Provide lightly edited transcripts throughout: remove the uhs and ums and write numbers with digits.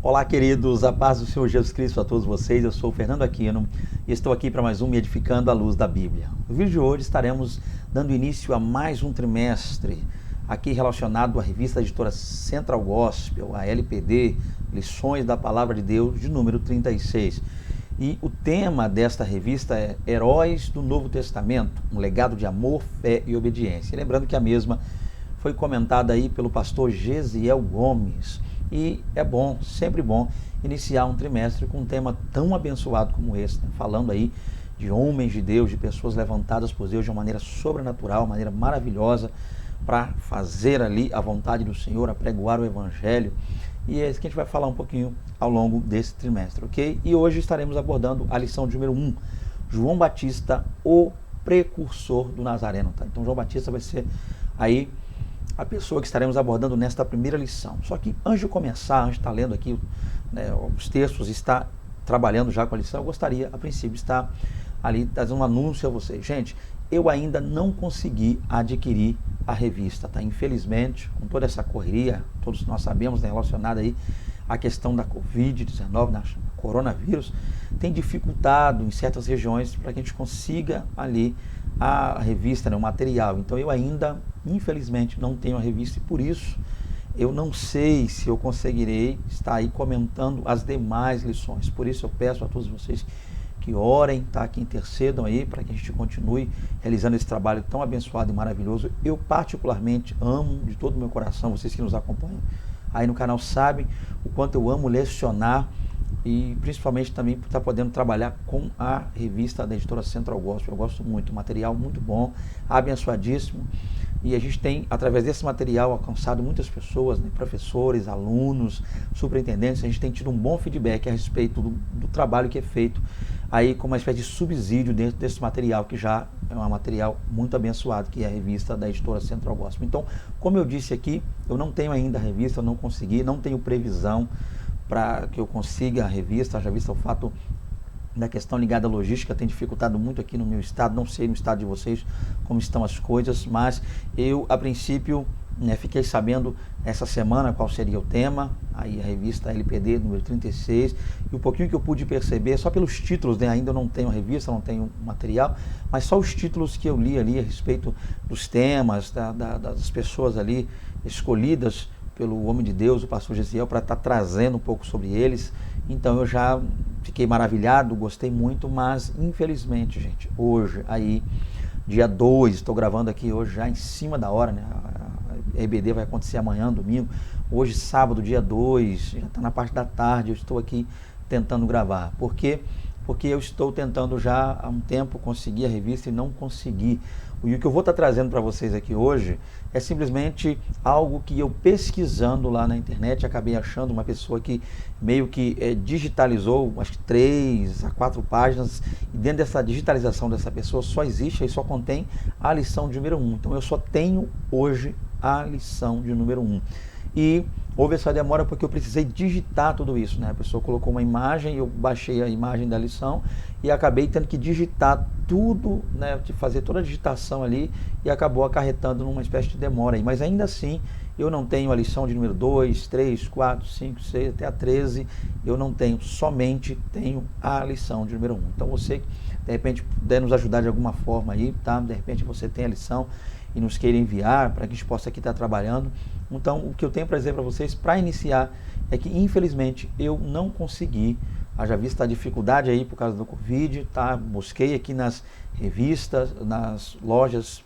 Olá, queridos, a paz do Senhor Jesus Cristo a todos vocês. Eu sou o Fernando Aquino e estou aqui para mais um Me Edificando à Luz da Bíblia. No vídeo de hoje estaremos dando início a mais um trimestre aqui relacionado à revista editora Central Gospel, a LPD, Lições da Palavra de Deus, de número 36. E o tema desta revista é Heróis do Novo Testamento, um legado de amor, fé e obediência. E lembrando que a mesma foi comentada aí pelo pastor Gesiel Gomes. E é bom, sempre bom, iniciar um trimestre com um tema tão abençoado como esse, né? Falando aí de homens de Deus, de pessoas levantadas por Deus de uma maneira sobrenatural, uma maneira maravilhosa, para fazer ali a vontade do Senhor, apregoar o Evangelho. E é isso que a gente vai falar um pouquinho ao longo desse trimestre, ok? E hoje estaremos abordando a lição de número 1, João Batista, o precursor do Nazareno, tá? Então João Batista vai ser aí a pessoa que estaremos abordando nesta primeira lição. Só que antes de começar, antes de estar lendo aqui, né, os textos, está trabalhando já com a lição, eu gostaria, a princípio, estar ali trazendo um anúncio a vocês. Gente, eu ainda não consegui adquirir a revista, tá? Infelizmente, com toda essa correria, todos nós sabemos, né, relacionada aí à questão da Covid-19, da coronavírus, tem dificultado em certas regiões para que a gente consiga ali a revista, né, o material. Então eu ainda, infelizmente, não tenho a revista e por isso eu não sei se eu conseguirei estar aí comentando as demais lições. Por isso eu peço a todos vocês que orem, tá? Que intercedam aí para que a gente continue realizando esse trabalho tão abençoado e maravilhoso. Eu particularmente amo de todo o meu coração, vocês que nos acompanham aí no canal sabem o quanto eu amo lecionar e principalmente também por estar podendo trabalhar com a revista da editora Central Gospel. Eu gosto muito, material muito bom, abençoadíssimo, e a gente tem, através desse material, alcançado muitas pessoas, né, professores, alunos, superintendentes. A gente tem tido um bom feedback a respeito do trabalho que é feito aí com uma espécie de subsídio dentro desse material, que já é um material muito abençoado, que é a revista da editora Central Gospel. Então, como eu disse aqui, eu não tenho ainda a revista, eu não consegui, não tenho previsão para que eu consiga a revista, já visto o fato da questão ligada à logística, tem dificultado muito aqui no meu estado, não sei no estado de vocês como estão as coisas, mas eu, a princípio, né, fiquei sabendo essa semana qual seria o tema, aí a revista LPD número 36, e o pouquinho que eu pude perceber, só pelos títulos, né, ainda eu não tenho a revista, não tenho material, mas só os títulos que eu li ali a respeito dos temas, das pessoas ali escolhidas pelo homem de Deus, o pastor Gesiel, para estar trazendo um pouco sobre eles. Então eu já fiquei maravilhado, gostei muito, mas infelizmente, gente, hoje, aí, dia 2, estou gravando aqui hoje já em cima da hora, né? A EBD vai acontecer amanhã, domingo. Hoje, sábado, dia 2, já está na parte da tarde, eu estou aqui tentando gravar. Por quê? Porque eu estou tentando já há um tempo conseguir a revista e não consegui. E o que eu vou estar trazendo para vocês aqui hoje é simplesmente algo que eu pesquisando lá na internet, acabei achando uma pessoa que meio que digitalizou, acho que 3 a 4 páginas, e dentro dessa digitalização dessa pessoa só existe e só contém a lição de número 1. Então eu só tenho hoje a lição de número 1. E houve essa demora porque eu precisei digitar tudo isso, né? A pessoa colocou uma imagem, eu baixei a imagem da lição e acabei tendo que digitar tudo, né? De fazer toda a digitação ali e acabou acarretando numa espécie de demora aí. Mas ainda assim, eu não tenho a lição de número 2, 3, 4, 5, 6, até a 13, eu não tenho, somente tenho a lição de número 1. Então você, de repente, puder nos ajudar de alguma forma aí, tá? De repente você tem a lição e nos queira enviar para que a gente possa aqui estar trabalhando. Então, o que eu tenho para dizer para vocês, para iniciar, é que infelizmente eu não consegui, haja vista a dificuldade aí por causa do Covid, tá? Busquei aqui nas revistas, nas lojas,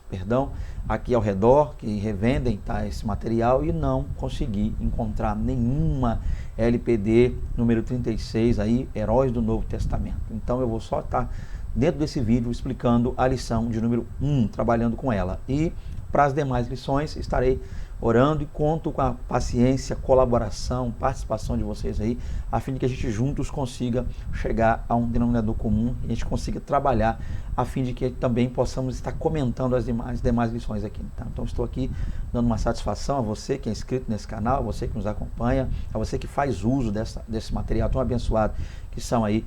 aqui ao redor, que revendem, tá, esse material, e não consegui encontrar nenhuma LPD número 36 aí, Heróis do Novo Testamento. Então eu vou só estar dentro desse vídeo explicando a lição de número 1, trabalhando com ela. E para as demais lições estarei orando e conto com a paciência, colaboração, participação de vocês aí, a fim de que a gente juntos consiga chegar a um denominador comum e a gente consiga trabalhar a fim de que também possamos estar comentando as demais lições aqui. Tá? Então estou aqui dando uma satisfação a você que é inscrito nesse canal, a você que nos acompanha, a você que faz uso desse material tão abençoado que são aí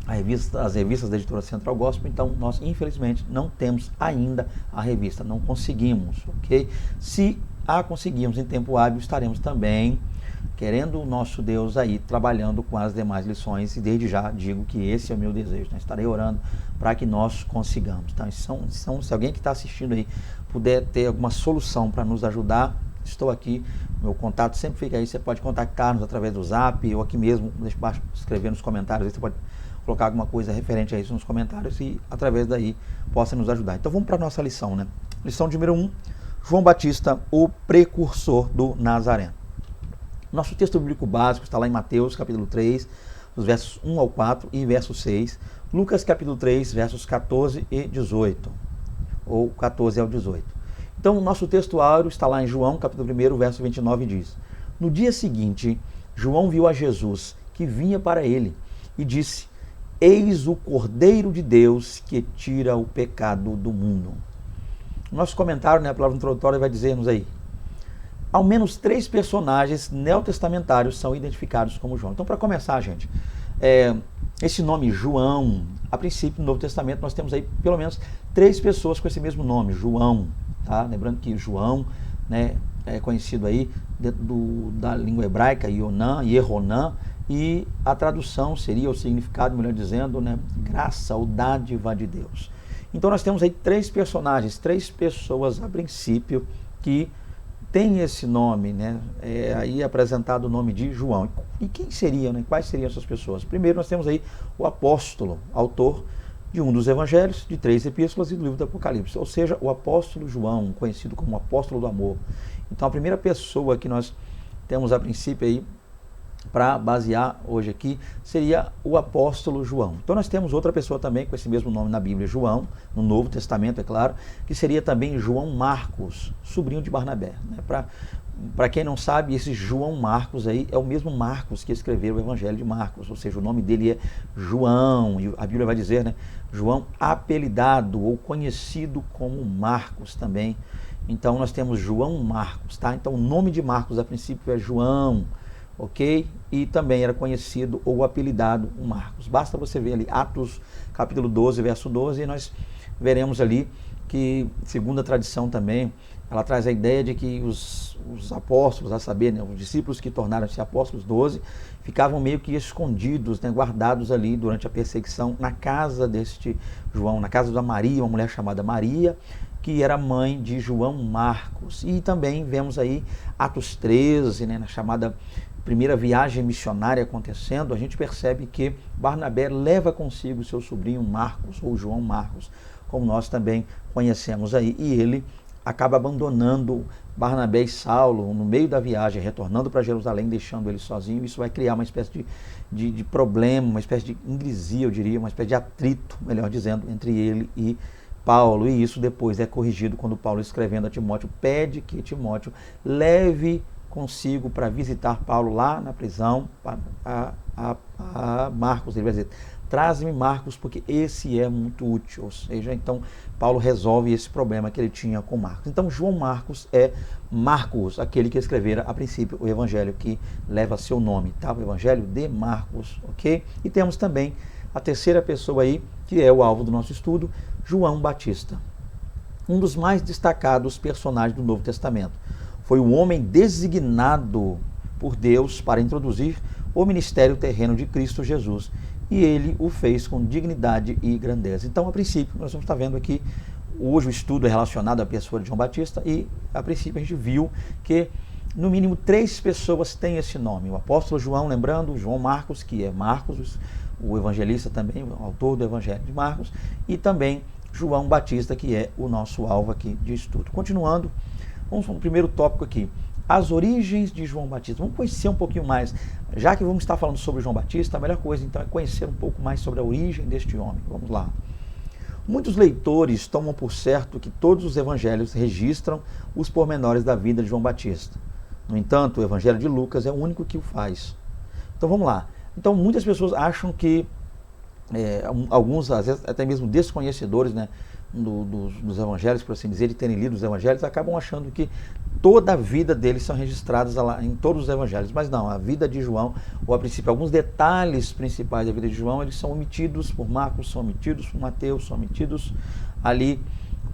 as revistas da editora Central Gospel. Então nós infelizmente não temos ainda a revista, não conseguimos, ok? Se a conseguirmos em tempo hábil, estaremos também querendo o nosso Deus aí trabalhando com as demais lições, e desde já digo que esse é o meu desejo, né? Estarei orando para que nós consigamos, tá? Se alguém que está assistindo aí puder ter alguma solução para nos ajudar, estou aqui, meu contato sempre fica aí, você pode contactar-nos através do Zap, ou aqui mesmo, deixa embaixo, escrever nos comentários, aí você pode colocar alguma coisa referente a isso nos comentários e através daí possa nos ajudar. Então vamos para a nossa lição, né? Lição número 1, João Batista, o precursor do Nazareno. Nosso texto bíblico básico está lá em Mateus, capítulo 3, dos versos 1 ao 4 e verso 6. Lucas, capítulo 3, versos 14 e 18, ou 14 ao 18. Então, o nosso texto áureo está lá em João, capítulo 1, verso 29, e diz: No dia seguinte, João viu a Jesus, que vinha para ele, e disse: Eis o Cordeiro de Deus que tira o pecado do mundo. Nosso comentário, né, a palavra introdutória vai dizer-nos aí: ao menos 3 personagens neotestamentários são identificados como João. Então, para começar, gente, esse nome João, a princípio, no Novo Testamento, nós temos aí pelo menos 3 pessoas com esse mesmo nome, João. Tá? Lembrando que João, né, é conhecido aí da língua hebraica, Yeronã, e a tradução seria, o significado, melhor dizendo, né, graça ou dádiva de Deus. Então, nós temos aí 3 personagens, 3 pessoas, a princípio, que tem esse nome, né? Aí é apresentado o nome de João. E quem seriam, né? Quais seriam essas pessoas? Primeiro nós temos aí o apóstolo, autor de um dos evangelhos, de 3 epístolas e do livro do Apocalipse. Ou seja, o apóstolo João, conhecido como o apóstolo do amor. Então a primeira pessoa que nós temos a princípio aí para basear hoje aqui seria o apóstolo João. Então nós temos outra pessoa também com esse mesmo nome na Bíblia, João, no Novo Testamento, é claro, que seria também João Marcos, sobrinho de Barnabé. Né? Para quem não sabe, esse João Marcos aí é o mesmo Marcos que escreveu o Evangelho de Marcos, ou seja, o nome dele é João, e a Bíblia vai dizer, né, João apelidado ou conhecido como Marcos também. Então nós temos João Marcos, tá? Então o nome de Marcos a princípio é João, ok? E também era conhecido ou apelidado Marcos. Basta você ver ali Atos capítulo 12, verso 12, e nós veremos ali que, segundo a tradição também, ela traz a ideia de que os apóstolos, a saber, né, os discípulos que tornaram-se apóstolos 12, ficavam meio que escondidos, né, guardados ali durante a perseguição na casa deste João, na casa da Maria, uma mulher chamada Maria, que era mãe de João Marcos. E também vemos aí Atos 13, né, na chamada primeira viagem missionária acontecendo, a gente percebe que Barnabé leva consigo seu sobrinho Marcos, ou João Marcos, como nós também conhecemos aí, e ele acaba abandonando Barnabé e Saulo no meio da viagem, retornando para Jerusalém, deixando ele sozinho. Isso vai criar uma espécie de problema, uma espécie de ingresia, eu diria, uma espécie de atrito, melhor dizendo, entre ele e Paulo, e isso depois é corrigido quando Paulo, escrevendo a Timóteo, pede que Timóteo leve consigo para visitar Paulo lá na prisão, a Marcos. Ele vai dizer: traz-me Marcos, porque esse é muito útil. Ou seja, então Paulo resolve esse problema que ele tinha com Marcos. Então João Marcos é Marcos, aquele que escrevera a princípio o evangelho que leva seu nome, tá? O evangelho de Marcos, ok? E temos também a terceira pessoa aí, que é o alvo do nosso estudo, João Batista, um dos mais destacados personagens do Novo Testamento. Foi o homem designado por Deus para introduzir o ministério terreno de Cristo Jesus, e ele o fez com dignidade e grandeza. Então, a princípio, nós vamos estar vendo aqui, hoje o estudo é relacionado à pessoa de João Batista, e a princípio a gente viu que no mínimo 3 pessoas têm esse nome. O apóstolo João, lembrando, João Marcos, que é Marcos, o evangelista também, o autor do evangelho de Marcos, e também João Batista, que é o nosso alvo aqui de estudo. Continuando, vamos para o primeiro tópico aqui, as origens de João Batista. Vamos conhecer um pouquinho mais, já que vamos estar falando sobre João Batista, a melhor coisa então é conhecer um pouco mais sobre a origem deste homem. Vamos lá. Muitos leitores tomam por certo que todos os evangelhos registram os pormenores da vida de João Batista. No entanto, o evangelho de Lucas é o único que o faz. Então vamos lá. Então muitas pessoas acham que, alguns às vezes até mesmo desconhecedores, né, dos evangelhos, por assim dizer, de terem lido os evangelhos, acabam achando que toda a vida deles são registradas lá em todos os evangelhos. Mas não, a vida de João, ou a princípio, alguns detalhes principais da vida de João, eles são omitidos por Marcos, são omitidos por Mateus, são omitidos ali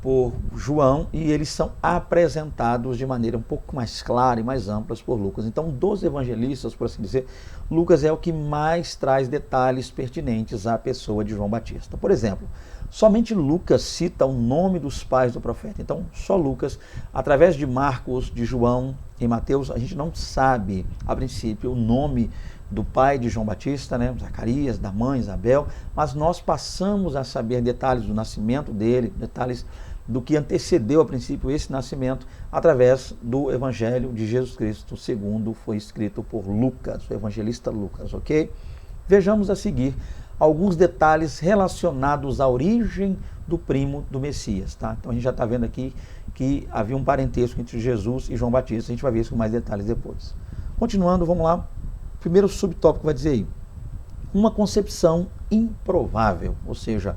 por João e eles são apresentados de maneira um pouco mais clara e mais ampla por Lucas. Então, dos evangelistas, por assim dizer, Lucas é o que mais traz detalhes pertinentes à pessoa de João Batista. Por exemplo, somente Lucas cita o nome dos pais do profeta. Então, só Lucas, através de Marcos, de João e Mateus, a gente não sabe, a princípio, o nome do pai de João Batista, né, Zacarias, da mãe Isabel, mas nós passamos a saber detalhes do nascimento dele, detalhes do que antecedeu a princípio esse nascimento, através do Evangelho de Jesus Cristo, segundo foi escrito por Lucas, o evangelista Lucas, ok? Vejamos a seguir alguns detalhes relacionados à origem do primo do Messias, tá? Então a gente já está vendo aqui que havia um parentesco entre Jesus e João Batista, a gente vai ver isso com mais detalhes depois. Continuando, vamos lá. Primeiro subtópico vai dizer aí, uma concepção improvável, ou seja,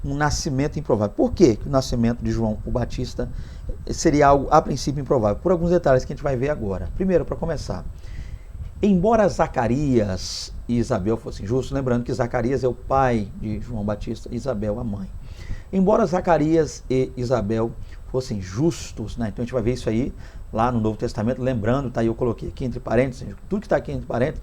um nascimento improvável. Por que o nascimento de João o Batista seria algo, a princípio, improvável? Por alguns detalhes que a gente vai ver agora. Primeiro, para começar, embora Zacarias e Isabel fossem justos, lembrando que Zacarias é o pai de João Batista e Isabel a mãe. Embora Zacarias e Isabel fossem justos, né? Então a gente vai ver isso aí lá no Novo Testamento, lembrando, tá aí eu coloquei aqui entre parênteses, tudo que está aqui entre parênteses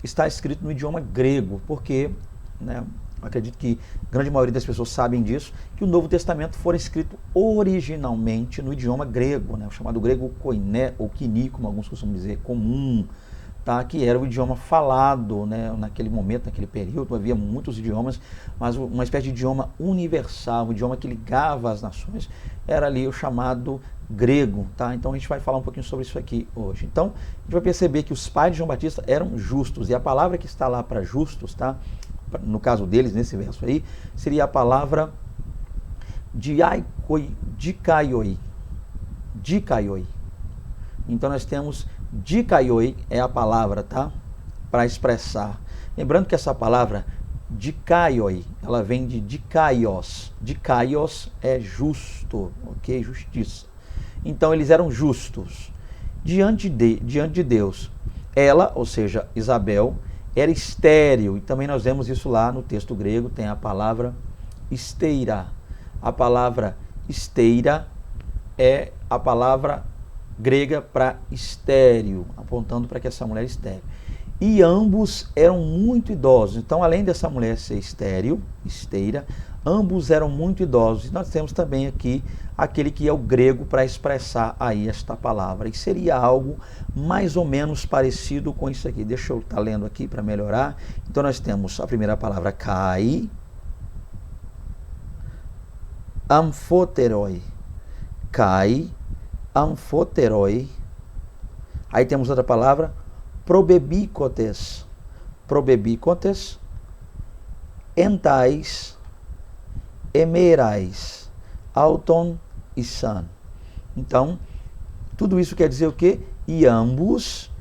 está escrito no idioma grego, porque, né, acredito que a grande maioria das pessoas sabem disso, que o Novo Testamento foi escrito originalmente no idioma grego, né, o chamado grego koiné, ou kini, como alguns costumam dizer, comum, tá, que era o idioma falado, né, naquele momento, naquele período, havia muitos idiomas, mas uma espécie de idioma universal, um idioma que ligava as nações, era ali o chamado grego, tá? Então a gente vai falar um pouquinho sobre isso aqui hoje. Então a gente vai perceber que os pais de João Batista eram justos, e a palavra que está lá para justos, tá? No caso deles, nesse verso aí, seria a palavra dikaioi. Então nós temos dikaioi é a palavra, tá? Para expressar. Lembrando que essa palavra dikaioi, ela vem de dikaios. Dikaios é justo, ok? Justiça. Então eles eram justos diante de Deus. Ela, ou seja, Isabel, era estéril, e também nós vemos isso lá no texto grego, tem a palavra esteira. A palavra esteira é a palavra grega para estéril, apontando para que essa mulher é estéril. E ambos eram muito idosos. Então, além dessa mulher ser estéril, esteira, ambos eram muito idosos. E nós temos também aqui aquele que é o grego para expressar aí esta palavra. E seria algo mais ou menos parecido com isso aqui. Deixa eu estar lendo aqui para melhorar. Então, nós temos a primeira palavra kai, amphoteroi. Kai, amphoteroi. Aí temos outra palavra, probebícotes, entais, emerais, auton e san. Então, tudo isso quer dizer o quê? E ambos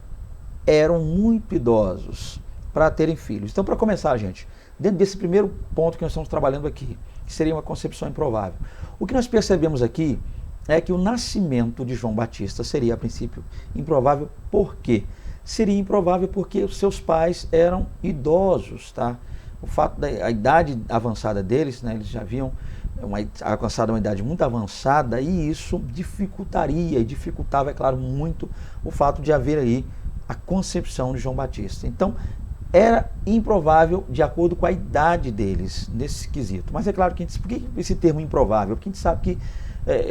eram muito idosos para terem filhos. Então, para começar, gente, dentro desse primeiro ponto que nós estamos trabalhando aqui, que seria uma concepção improvável, o que nós percebemos aqui é que o nascimento de João Batista seria, a princípio, improvável. Por quê? Seria improvável porque os seus pais eram idosos, tá? O fato da idade avançada deles, né, eles já haviam alcançado uma idade muito avançada, e isso dificultaria e dificultava, é claro, muito o fato de haver aí a concepção de João Batista. Então, era improvável de acordo com a idade deles, nesse quesito. Mas é claro que por que esse termo improvável? Porque a gente sabe que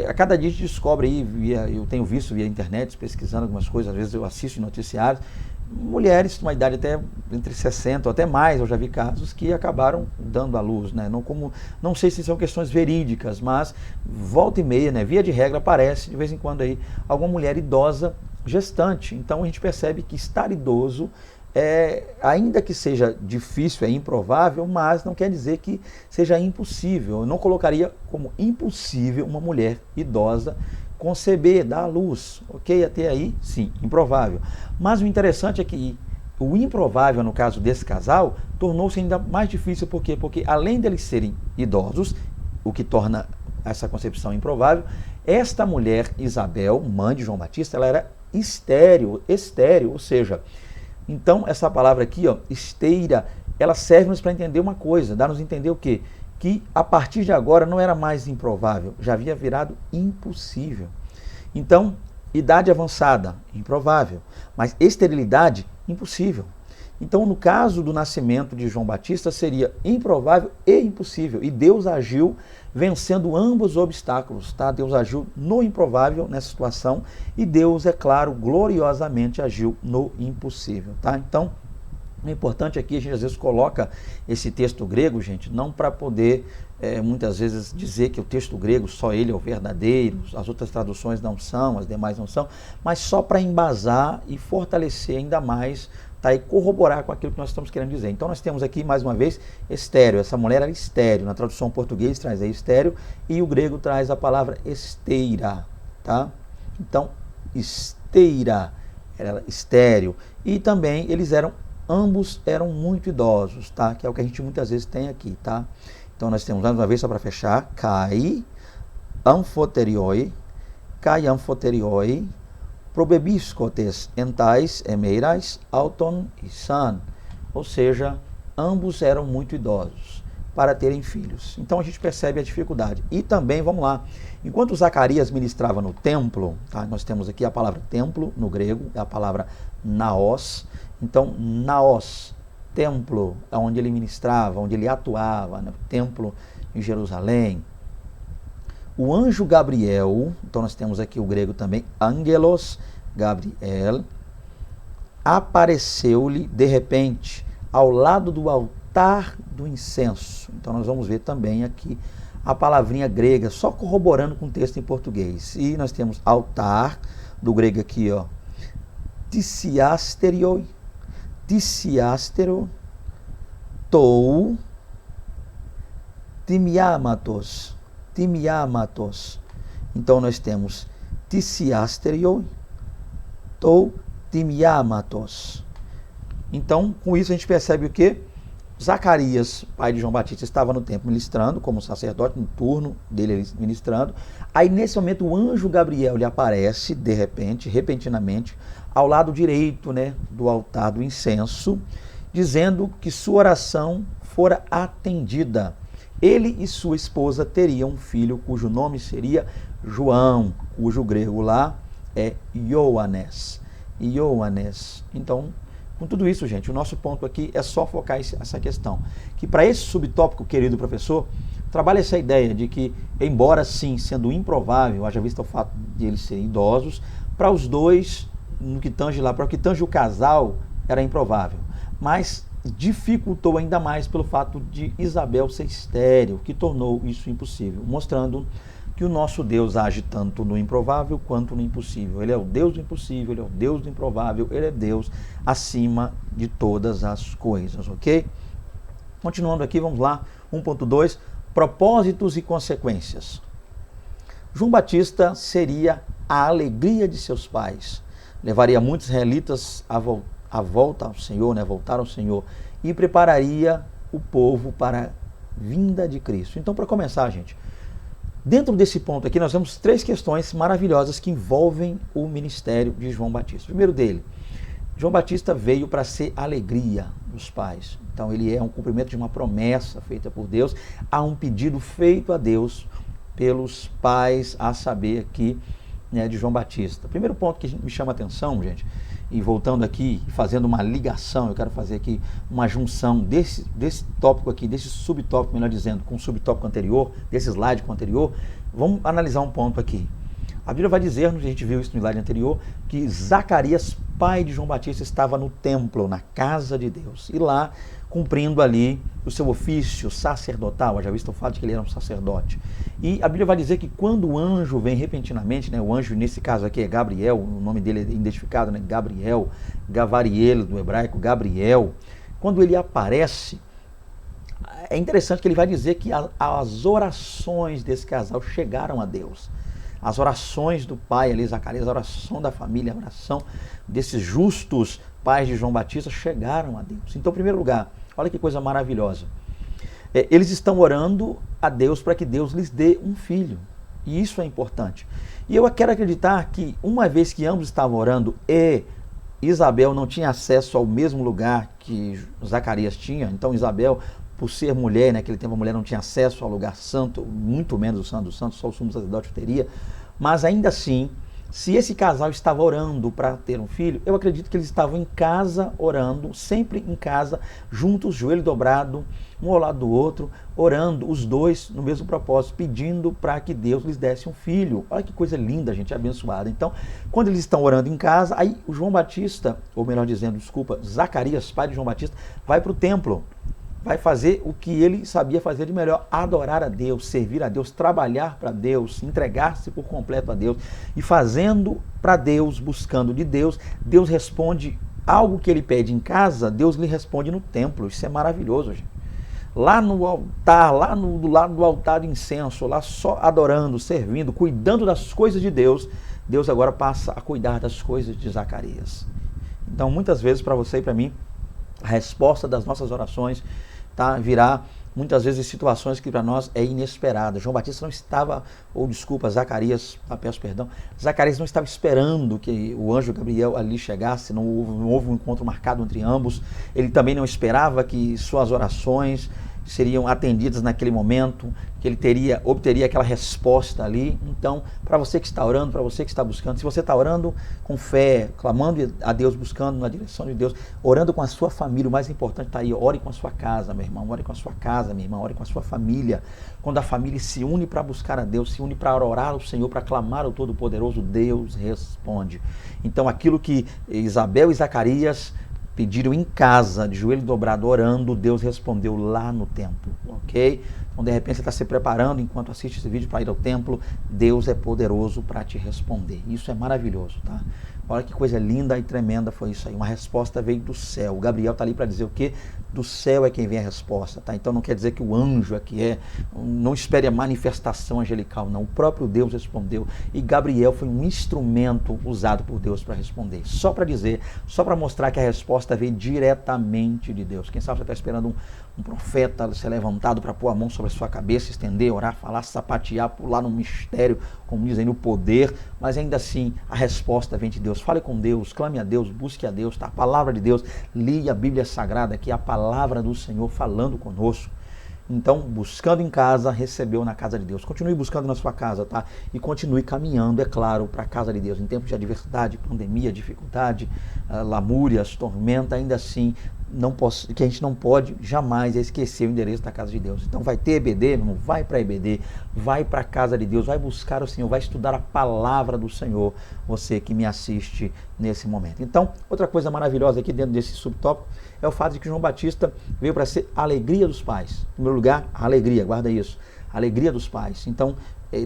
a cada dia a gente descobre aí, eu tenho visto via internet, pesquisando algumas coisas, às vezes eu assisto em noticiários, mulheres de uma idade até entre 60 ou até mais, eu já vi casos que acabaram dando à luz, né? Não sei se são questões verídicas, mas volta e meia, né? Via de regra, aparece de vez em quando aí alguma mulher idosa gestante. Então a gente percebe que estar idoso, ainda que seja difícil, é improvável, mas não quer dizer que seja impossível. Eu não colocaria como impossível uma mulher idosa conceber, dar à luz, ok? Até aí, sim, improvável. Mas o interessante é que o improvável, no caso desse casal, tornou-se ainda mais difícil. Por quê? Porque além deles serem idosos, o que torna essa concepção improvável, esta mulher, Isabel, mãe de João Batista, ela era estéril, ou seja, então essa palavra aqui, ó, esteira, ela serve-nos para entender uma coisa, dá-nos a entender o quê? que a partir de agora não era mais improvável, já havia virado impossível. Então, idade avançada, improvável, mas esterilidade, impossível. Então, no caso do nascimento de João Batista, seria improvável e impossível. E Deus agiu vencendo ambos os obstáculos, tá? Deus agiu no improvável nessa situação e Deus, é claro, gloriosamente agiu no impossível, tá? Então, o importante aqui, a gente às vezes coloca esse texto grego, gente, não para poder, muitas vezes, dizer que o texto grego, só ele é o verdadeiro, as outras traduções não são, as demais não são, mas só para embasar e fortalecer ainda mais, tá, e corroborar com aquilo que nós estamos querendo dizer. Então nós temos aqui, mais uma vez, estéreo. Essa mulher era estéreo. Na tradução português traz aí estéreo e o grego traz a palavra esteira, tá? Então, esteira, era estéreo. E também ambos eram muito idosos, tá? Que é o que a gente muitas vezes tem aqui, tá? Então nós temos, mais uma vez, só para fechar, kai amphoterioi, probebiskotes entais emeirais auton e san, ou seja, ambos eram muito idosos para terem filhos. Então a gente percebe a dificuldade. E também, vamos lá, enquanto Zacarias ministrava no templo, tá, nós temos aqui a palavra templo no grego, é a palavra naos. Então, naos, templo, é onde ele ministrava, onde ele atuava, né, templo em Jerusalém. O anjo Gabriel, então nós temos aqui o grego também, angelos Gabriel, apareceu-lhe de repente ao lado do altar do incenso. Então nós vamos ver também aqui a palavrinha grega, só corroborando com o texto em português. E nós temos altar, do grego aqui, ó, tisiasterioi, tisiastero, tou, timiamatos. Então nós temos tisiasterioi, tou, timiamatos. Então, com isso a gente percebe o quê? Zacarias, pai de João Batista, estava no templo ministrando, como sacerdote, no turno dele ministrando. Aí, nesse momento, o anjo Gabriel lhe aparece, de repente, repentinamente, ao lado direito, né, do altar do incenso, dizendo que sua oração fora atendida. Ele e sua esposa teriam um filho cujo nome seria João, cujo grego lá é Ioannes. Então, com tudo isso, gente, o nosso ponto aqui é só focar essa questão. Que para esse subtópico, querido professor, trabalha essa ideia de que, embora sim, sendo improvável, haja visto o fato de eles serem idosos, para os dois, no que tange lá, para o que tange o casal, era improvável. Mas dificultou ainda mais pelo fato de Isabel ser estéril, que tornou isso impossível, mostrando que o nosso Deus age tanto no improvável quanto no impossível. Ele é o Deus do impossível, ele é o Deus do improvável, ele é Deus acima de todas as coisas, ok? Continuando aqui, vamos lá, 1.2, propósitos e consequências. João Batista seria a alegria de seus pais, levaria muitos israelitas a volta ao Senhor, né, voltar ao Senhor, e prepararia o povo para a vinda de Cristo. Então, para começar, gente, dentro desse ponto aqui, nós temos 3 questões maravilhosas que envolvem o ministério de João Batista. Primeiro dele, João Batista veio para ser alegria dos pais. Então, ele é um cumprimento de uma promessa feita por Deus, há um pedido feito a Deus pelos pais, a saber aqui, né, de João Batista. Primeiro ponto que me chama a atenção, gente, e voltando aqui, fazendo uma ligação, eu quero fazer aqui uma junção desse tópico aqui, desse subtópico, melhor dizendo, com o subtópico anterior, desse slide com o anterior, vamos analisar um ponto aqui. A Bíblia vai dizer-nos, a gente viu isso no slide anterior, que Zacarias, pai de João Batista, estava no templo, na casa de Deus, e lá cumprindo ali o seu ofício sacerdotal. Já visto o fato de que ele era um sacerdote. E a Bíblia vai dizer que quando o anjo vem repentinamente, né, o anjo nesse caso aqui é Gabriel, o nome dele é identificado, né, Gabriel, Gavariel do hebraico, Gabriel, quando ele aparece, é interessante que ele vai dizer que as orações desse casal chegaram a Deus. As orações do pai ali, Zacarias, a oração da família, a oração desses justos pais de João Batista chegaram a Deus. Então, em primeiro lugar, olha que coisa maravilhosa. Eles estão orando a Deus para que Deus lhes dê um filho. E isso é importante. E eu quero acreditar que, uma vez que ambos estavam orando e Isabel não tinha acesso ao mesmo lugar que Zacarias tinha, então Isabel por ser mulher, naquele tempo a mulher não tinha acesso ao lugar santo, muito menos o Santo dos Santos, só o sumo sacerdote teria, mas ainda assim, se esse casal estava orando para ter um filho, eu acredito que eles estavam em casa orando, sempre em casa, juntos, joelho dobrado, um ao lado do outro, orando, os dois no mesmo propósito, pedindo para que Deus lhes desse um filho. Olha que coisa linda, gente, abençoada. Então, quando eles estão orando em casa, aí o João Batista, ou melhor dizendo, desculpa, Zacarias, pai de João Batista, vai para o templo. Vai fazer o que ele sabia fazer de melhor, adorar a Deus, servir a Deus, trabalhar para Deus, entregar-se por completo a Deus. E fazendo para Deus, buscando de Deus, Deus responde algo que ele pede em casa, Deus lhe responde no templo. Isso é maravilhoso, gente. Lá no altar, do lado do altar de incenso, lá só adorando, servindo, cuidando das coisas de Deus, Deus agora passa a cuidar das coisas de Zacarias. Então, muitas vezes, para você e para mim, a resposta das nossas orações virá muitas vezes em situações que para nós é inesperada. João Batista não estava, Zacarias, peço perdão, Zacarias não estava esperando que o anjo Gabriel ali chegasse, não houve um encontro marcado entre ambos, ele também não esperava que suas orações seriam atendidas naquele momento, que ele obteria aquela resposta ali. Então, para você que está orando, para você que está buscando, se você está orando com fé, clamando a Deus, buscando na direção de Deus, orando com a sua família, o mais importante está aí, ore com a sua casa, meu irmão, ore com a sua casa, minha irmã, ore com a sua família. Quando a família se une para buscar a Deus, se une para orar ao Senhor, para clamar ao Todo-Poderoso, Deus responde. Então, aquilo que Isabel e Zacarias pediram em casa, de joelho dobrado, orando, Deus respondeu lá no templo, ok? Então, de repente, você está se preparando enquanto assiste esse vídeo para ir ao templo, Deus é poderoso para te responder. Isso é maravilhoso, tá? Olha que coisa linda e tremenda foi isso aí. Uma resposta veio do céu. O Gabriel está ali para dizer o quê? Do céu é quem vem a resposta, tá? Então não quer dizer que o anjo é que é. Não espere a manifestação angelical, não. O próprio Deus respondeu. E Gabriel foi um instrumento usado por Deus para responder. Só para dizer, só para mostrar que a resposta veio diretamente de Deus. Quem sabe você está esperando um profeta ser levantado para pôr a mão sobre a sua cabeça, estender, orar, falar, sapatear, pular no mistério, como dizem, no poder, mas ainda assim a resposta vem de Deus. Fale com Deus, clame a Deus, busque a Deus, tá? A palavra de Deus, leia a Bíblia Sagrada, que é a palavra do Senhor falando conosco. Então, buscando em casa, recebeu na casa de Deus. Continue buscando na sua casa, tá? E continue caminhando, é claro, para a casa de Deus. Em tempos de adversidade, pandemia, dificuldade, lamúrias, tormenta, ainda assim, que a gente não pode jamais esquecer o endereço da casa de Deus. Então vai ter EBD, meu irmão, vai para EBD, vai para a casa de Deus, vai buscar o Senhor, vai estudar a palavra do Senhor, você que me assiste nesse momento. Então, outra coisa maravilhosa aqui dentro desse subtópico é o fato de que João Batista veio para ser a alegria dos pais. Em primeiro lugar, a alegria, guarda isso, a alegria dos pais. Então,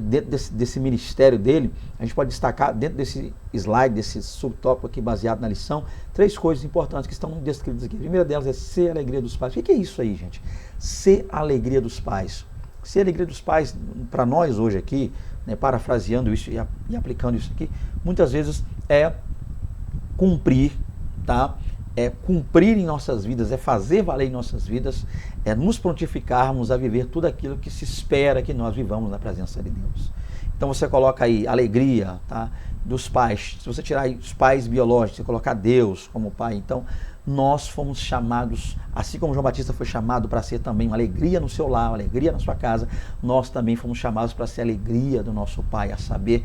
dentro desse ministério dele, a gente pode destacar, dentro desse slide, desse subtópico aqui baseado na lição, 3 coisas importantes que estão descritas aqui. A primeira delas é ser a alegria dos pais. O que é isso aí, gente? Ser a alegria dos pais. Ser a alegria dos pais, para nós hoje aqui, né, parafraseando isso e aplicando isso aqui, muitas vezes é cumprir, tá? É cumprir em nossas vidas, é fazer valer em nossas vidas, é nos prontificarmos a viver tudo aquilo que se espera que nós vivamos na presença de Deus. Então você coloca aí alegria, tá, dos pais. Se você tirar aí os pais biológicos, você colocar Deus como pai, então nós fomos chamados, assim como João Batista foi chamado para ser também uma alegria no seu lar, uma alegria na sua casa, nós também fomos chamados para ser a alegria do nosso Pai, a saber,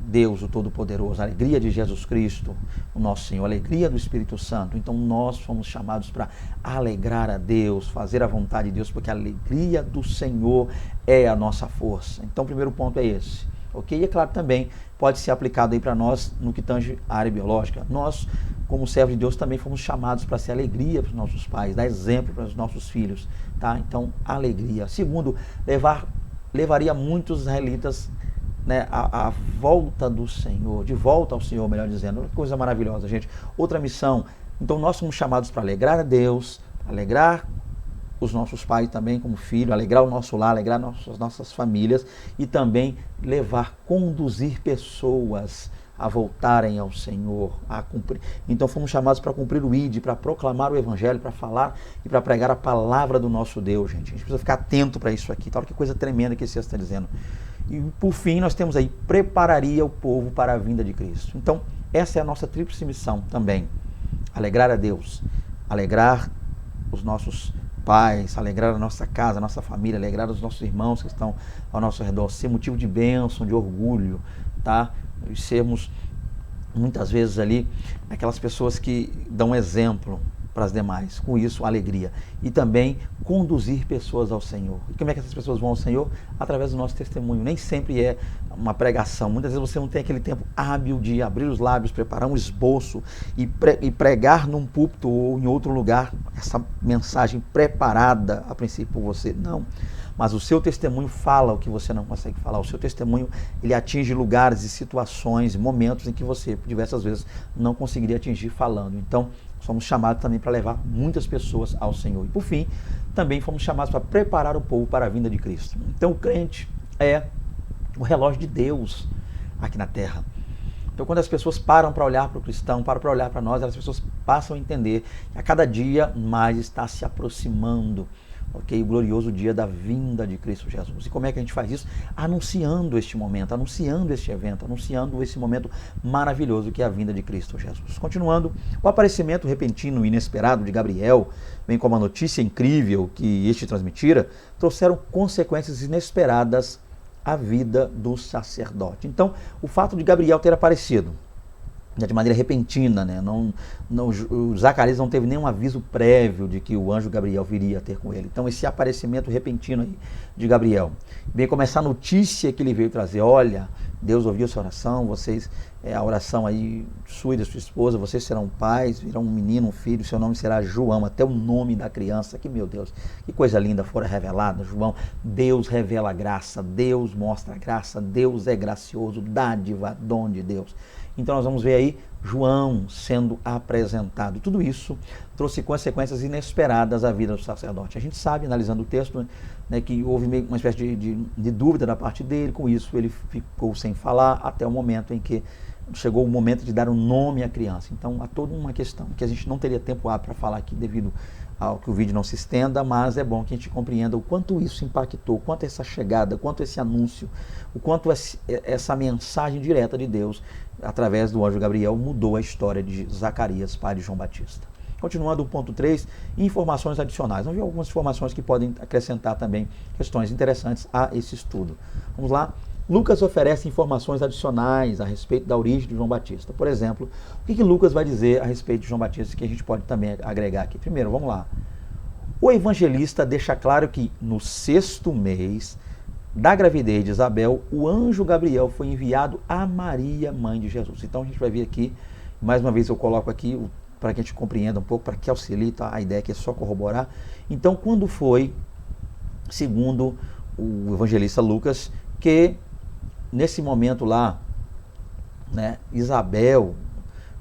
Deus, o Todo-Poderoso, a alegria de Jesus Cristo, o nosso Senhor, a alegria do Espírito Santo. Então nós fomos chamados para alegrar a Deus, fazer a vontade de Deus, porque a alegria do Senhor é a nossa força. Então o primeiro ponto é esse, ok? E é claro também, pode ser aplicado aí para nós no que tange a área biológica. Nós, como servos de Deus, também fomos chamados para ser alegria para os nossos pais, dar exemplo para os nossos filhos, tá? Então, alegria. Segundo, levaria muitos israelitas, né, a volta do Senhor, de volta ao Senhor, melhor dizendo. Uma coisa maravilhosa, gente. Outra missão. Então nós somos chamados para alegrar a Deus, alegrar os nossos pais também como filho, alegrar o nosso lar, alegrar nossas famílias e também conduzir pessoas a voltarem ao Senhor, a cumprir. Então fomos chamados para cumprir o ID, para proclamar o Evangelho, para falar e para pregar a palavra do nosso Deus, gente. A gente precisa ficar atento para isso aqui. Olha que coisa tremenda que esse texto está dizendo. E por fim, nós temos aí, prepararia o povo para a vinda de Cristo. Então, essa é a nossa tríplice missão também. Alegrar a Deus, alegrar os nossos pais, alegrar a nossa casa, a nossa família, alegrar os nossos irmãos que estão ao nosso redor, ser motivo de bênção, de orgulho, tá? E sermos muitas vezes ali aquelas pessoas que dão exemplo para as demais, com isso alegria, e também conduzir pessoas ao Senhor. E como é que essas pessoas vão ao Senhor? Através do nosso testemunho. Nem sempre é uma pregação, muitas vezes você não tem aquele tempo hábil de abrir os lábios, preparar um esboço e pregar num púlpito ou em outro lugar essa mensagem preparada a princípio por você. Não. Mas o seu testemunho fala o que você não consegue falar. O seu testemunho, ele atinge lugares e situações, momentos em que você, por diversas vezes, não conseguiria atingir falando. Então, somos chamados também para levar muitas pessoas ao Senhor. E, por fim, também fomos chamados para preparar o povo para a vinda de Cristo. Então, o crente é o relógio de Deus aqui na terra. Então, quando as pessoas param para olhar para o cristão, param para olhar para nós, as pessoas passam a entender que a cada dia mais está se aproximando, ok? O glorioso dia da vinda de Cristo Jesus. E como é que a gente faz isso? Anunciando este momento, anunciando este evento, anunciando esse momento maravilhoso que é a vinda de Cristo Jesus. Continuando, o aparecimento repentino e inesperado de Gabriel, bem como a notícia incrível que este transmitira, trouxeram consequências inesperadas à vida do sacerdote. Então, o fato de Gabriel ter aparecido de maneira repentina, né? O Zacarias não teve nenhum aviso prévio de que o anjo Gabriel viria a ter com ele. Então, esse aparecimento repentino aí de Gabriel, bem como essa notícia que ele veio trazer: olha, Deus ouviu sua oração, vocês, a oração aí sua e da sua esposa, vocês serão pais, virão um menino, um filho, seu nome será João, até o nome da criança, que, meu Deus, que coisa linda fora revelada, João. Deus revela a graça, Deus mostra a graça, Deus é gracioso, dádiva, dom de Deus. Então nós vamos ver aí João sendo apresentado. Tudo isso trouxe consequências inesperadas à vida do sacerdote. A gente sabe, analisando o texto, né, que houve meio uma espécie de dúvida da parte dele. Com isso ele ficou sem falar até o momento em que chegou o momento de dar um nome à criança. Então há toda uma questão que a gente não teria tempo hábil para falar aqui devido ao que o vídeo não se estenda, mas é bom que a gente compreenda o quanto isso impactou, o quanto essa chegada, o quanto esse anúncio, o quanto essa mensagem direta de Deus através do anjo Gabriel mudou a história de Zacarias, pai de João Batista. Continuando o ponto 3, informações adicionais. Vamos ver algumas informações que podem acrescentar também questões interessantes a esse estudo. Vamos lá. Lucas oferece informações adicionais a respeito da origem de João Batista. Por exemplo, o que Lucas vai dizer a respeito de João Batista que a gente pode também agregar aqui? Primeiro, vamos lá. O evangelista deixa claro que no 6º mês da gravidez de Isabel, o anjo Gabriel foi enviado a Maria, mãe de Jesus. Então a gente vai ver aqui, mais uma vez eu coloco aqui para que a gente compreenda um pouco, para que auxilie, tá? A ideia aqui é só corroborar. Então, quando foi, segundo o evangelista Lucas, que nesse momento lá, né, Isabel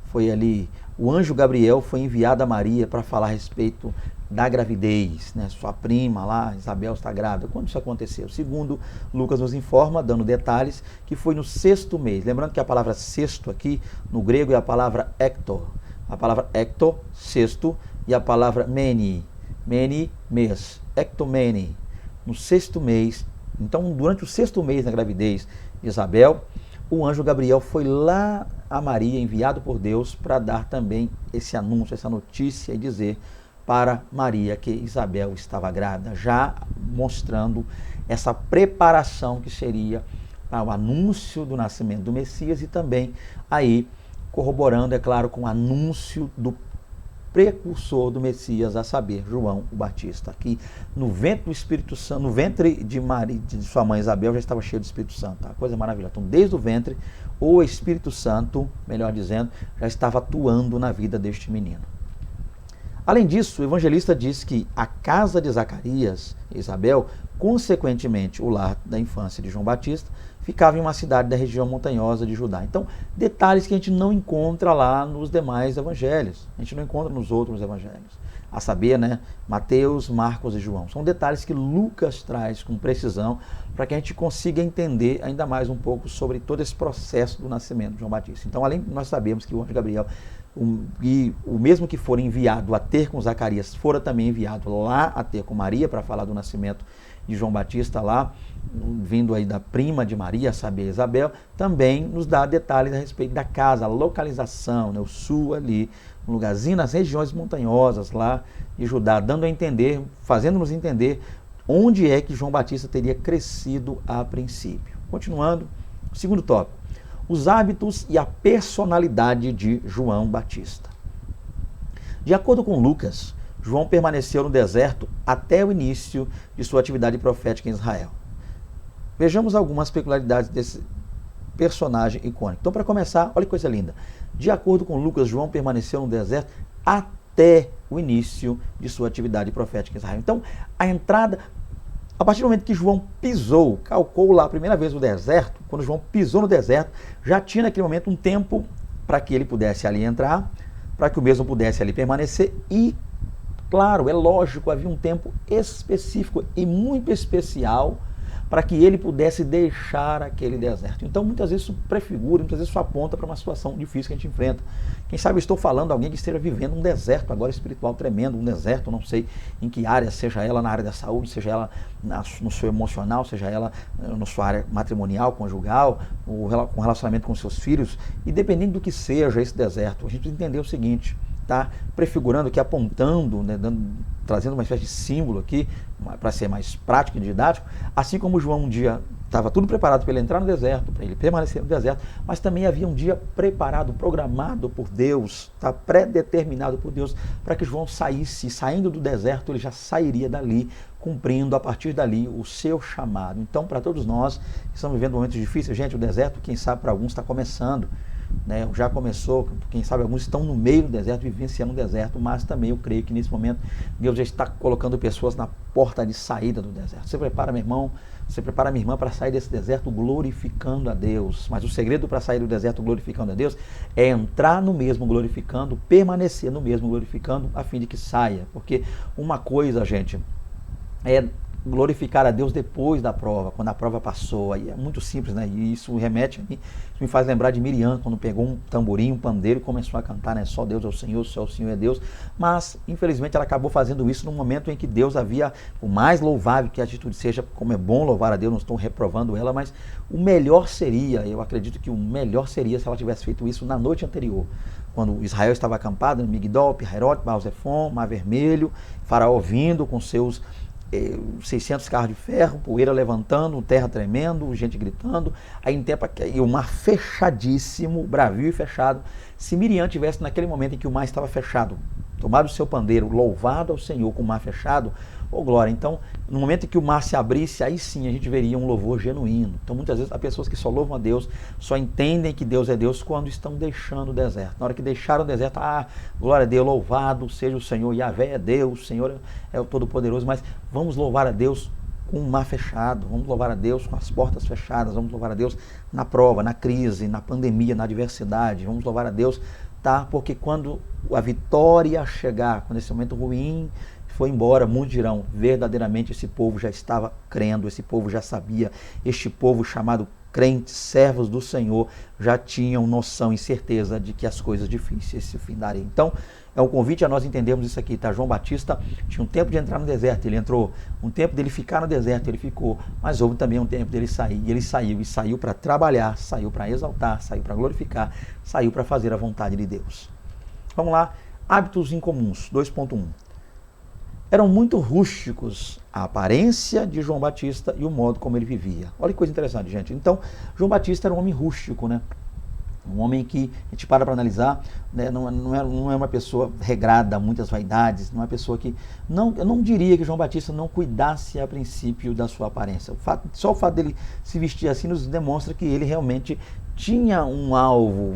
foi ali, o anjo Gabriel foi enviado a Maria para falar a respeito da gravidez, né? Sua prima lá, Isabel, está grávida. Quando isso aconteceu? Segundo Lucas nos informa, dando detalhes, que foi no 6º mês. Lembrando que a palavra sexto aqui, no grego, é a palavra hector. A palavra hector, sexto, e a palavra meni, mês, hectomene. No 6º mês, então durante o 6º mês da gravidez de Isabel, o anjo Gabriel foi lá a Maria, enviado por Deus, para dar também esse anúncio, essa notícia e dizer para Maria que Isabel estava grávida, já mostrando essa preparação que seria para o anúncio do nascimento do Messias e também aí corroborando, é claro, com o anúncio do precursor do Messias, a saber, João o Batista. Aqui no ventre do Espírito Santo, no ventre de Maria, de sua mãe Isabel, já estava cheio do Espírito Santo. Tá? Coisa maravilhosa. Então, desde o ventre, o Espírito Santo, melhor dizendo, já estava atuando na vida deste menino. Além disso, o evangelista diz que a casa de Zacarias e Isabel, consequentemente o lar da infância de João Batista, ficava em uma cidade da região montanhosa de Judá. Então, detalhes que a gente não encontra lá nos demais evangelhos, a gente não encontra nos outros evangelhos. A saber, né, Mateus, Marcos e João. São detalhes que Lucas traz com precisão para que a gente consiga entender ainda mais um pouco sobre todo esse processo do nascimento de João Batista. Então, além de nós sabemos que o anjo Gabriel, e o mesmo que for enviado a ter com Zacarias, fora também enviado lá a ter com Maria para falar do nascimento de João Batista lá, vindo aí da prima de Maria, a saber, Isabel, também nos dá detalhes a respeito da casa, a localização, né, o sul ali um lugarzinho nas regiões montanhosas lá de Judá, dando a entender, fazendo-nos entender onde é que João Batista teria crescido a princípio. Continuando, segundo tópico, os hábitos e a personalidade de João Batista. De acordo com Lucas, João permaneceu no deserto até o início de sua atividade profética em Israel. Vejamos algumas peculiaridades desse personagem icônico. Então, para começar, olha que coisa linda. De acordo com Lucas, João permaneceu no deserto até o início de sua atividade profética em Israel. Então, a entrada, a partir do momento que João pisou, calcou lá a primeira vez o deserto, quando João pisou no deserto, já tinha naquele momento um tempo para que ele pudesse ali entrar, para que o mesmo pudesse ali permanecer e, claro, é lógico, havia um tempo específico e muito especial para que ele pudesse deixar aquele deserto. Então, muitas vezes isso prefigura, muitas vezes isso aponta para uma situação difícil que a gente enfrenta. Quem sabe eu estou falando de alguém que esteja vivendo um deserto agora espiritual tremendo, um deserto, não sei em que área, seja ela na área da saúde, seja ela no seu emocional, seja ela na sua área matrimonial, conjugal, ou com relacionamento com seus filhos, e dependendo do que seja esse deserto, a gente precisa entender o seguinte, tá? Prefigurando aqui, apontando, né, trazendo uma espécie de símbolo aqui, para ser mais prático e didático, assim como João um dia estava tudo preparado para ele entrar no deserto, para ele permanecer no deserto, mas também havia um dia preparado, programado por Deus, tá? Predeterminado por Deus, para que João saísse, saindo do deserto, ele já sairia dali, cumprindo a partir dali o seu chamado. Então, para todos nós que estamos vivendo momentos difíceis, gente, o deserto, quem sabe para alguns está começando, né? Já começou, quem sabe alguns estão no meio do deserto, vivenciando o deserto, mas também eu creio que nesse momento Deus já está colocando pessoas na porta de saída do deserto. Você prepara, meu irmão, você prepara, minha irmã, para sair desse deserto glorificando a Deus. Mas o segredo para sair do deserto glorificando a Deus é entrar no mesmo glorificando, permanecer no mesmo glorificando, a fim de que saia. Porque uma coisa, gente, é glorificar a Deus depois da prova, quando a prova passou. Aí é muito simples, né? E isso remete a mim, isso me faz lembrar de Miriam, quando pegou um tamborim, um pandeiro e começou a cantar, né? Só Deus é o Senhor, só o Senhor é Deus. Mas, infelizmente, ela acabou fazendo isso no momento em que Deus havia, por mais louvável que a atitude seja, como é bom louvar a Deus, não estou reprovando ela, mas o melhor seria, eu acredito que o melhor seria se ela tivesse feito isso na noite anterior, quando Israel estava acampado em Migdol, Pihairot, Baal-Zephon, Mar Vermelho, Faraó vindo com seus 600 carros de ferro, poeira levantando, terra tremendo, gente gritando, aí em tempo e o mar fechadíssimo, bravio e fechado. Se Miriam tivesse naquele momento em que o mar estava fechado, tomado o seu pandeiro, louvado ao Senhor com o mar fechado, oh glória, então no momento em que o mar se abrisse, aí sim a gente veria um louvor genuíno. Então muitas vezes há pessoas que só louvam a Deus, só entendem que Deus é Deus quando estão deixando o deserto. Na hora que deixaram o deserto, glória a Deus, louvado seja o Senhor, Yahvé é Deus, o Senhor é o Todo-Poderoso, mas vamos louvar a Deus com o mar fechado, vamos louvar a Deus com as portas fechadas, vamos louvar a Deus na prova, na crise, na pandemia, na adversidade, vamos louvar a Deus, tá? Porque quando a vitória chegar, quando esse momento ruim foi embora, muitos dirão, verdadeiramente esse povo já estava crendo, esse povo já sabia, este povo chamado crentes, servos do Senhor, já tinham noção e certeza de que as coisas difíceis se findariam. Então, é um convite a nós entendermos isso aqui, tá? João Batista tinha um tempo de entrar no deserto, ele entrou, um tempo dele ficar no deserto, ele ficou, mas houve também um tempo dele sair, e ele saiu para trabalhar, saiu para exaltar, saiu para glorificar, saiu para fazer a vontade de Deus. Vamos lá, hábitos incomuns, 2.1. Eram muito rústicos a aparência de João Batista e o modo como ele vivia. Olha que coisa interessante, gente. Então, João Batista era um homem rústico, né? Um homem que a gente para analisar, né? Não é uma pessoa regrada, muitas vaidades, não é uma pessoa que... eu não diria que João Batista não cuidasse a princípio da sua aparência. Só o fato dele se vestir assim nos demonstra que ele realmente tinha um alvo,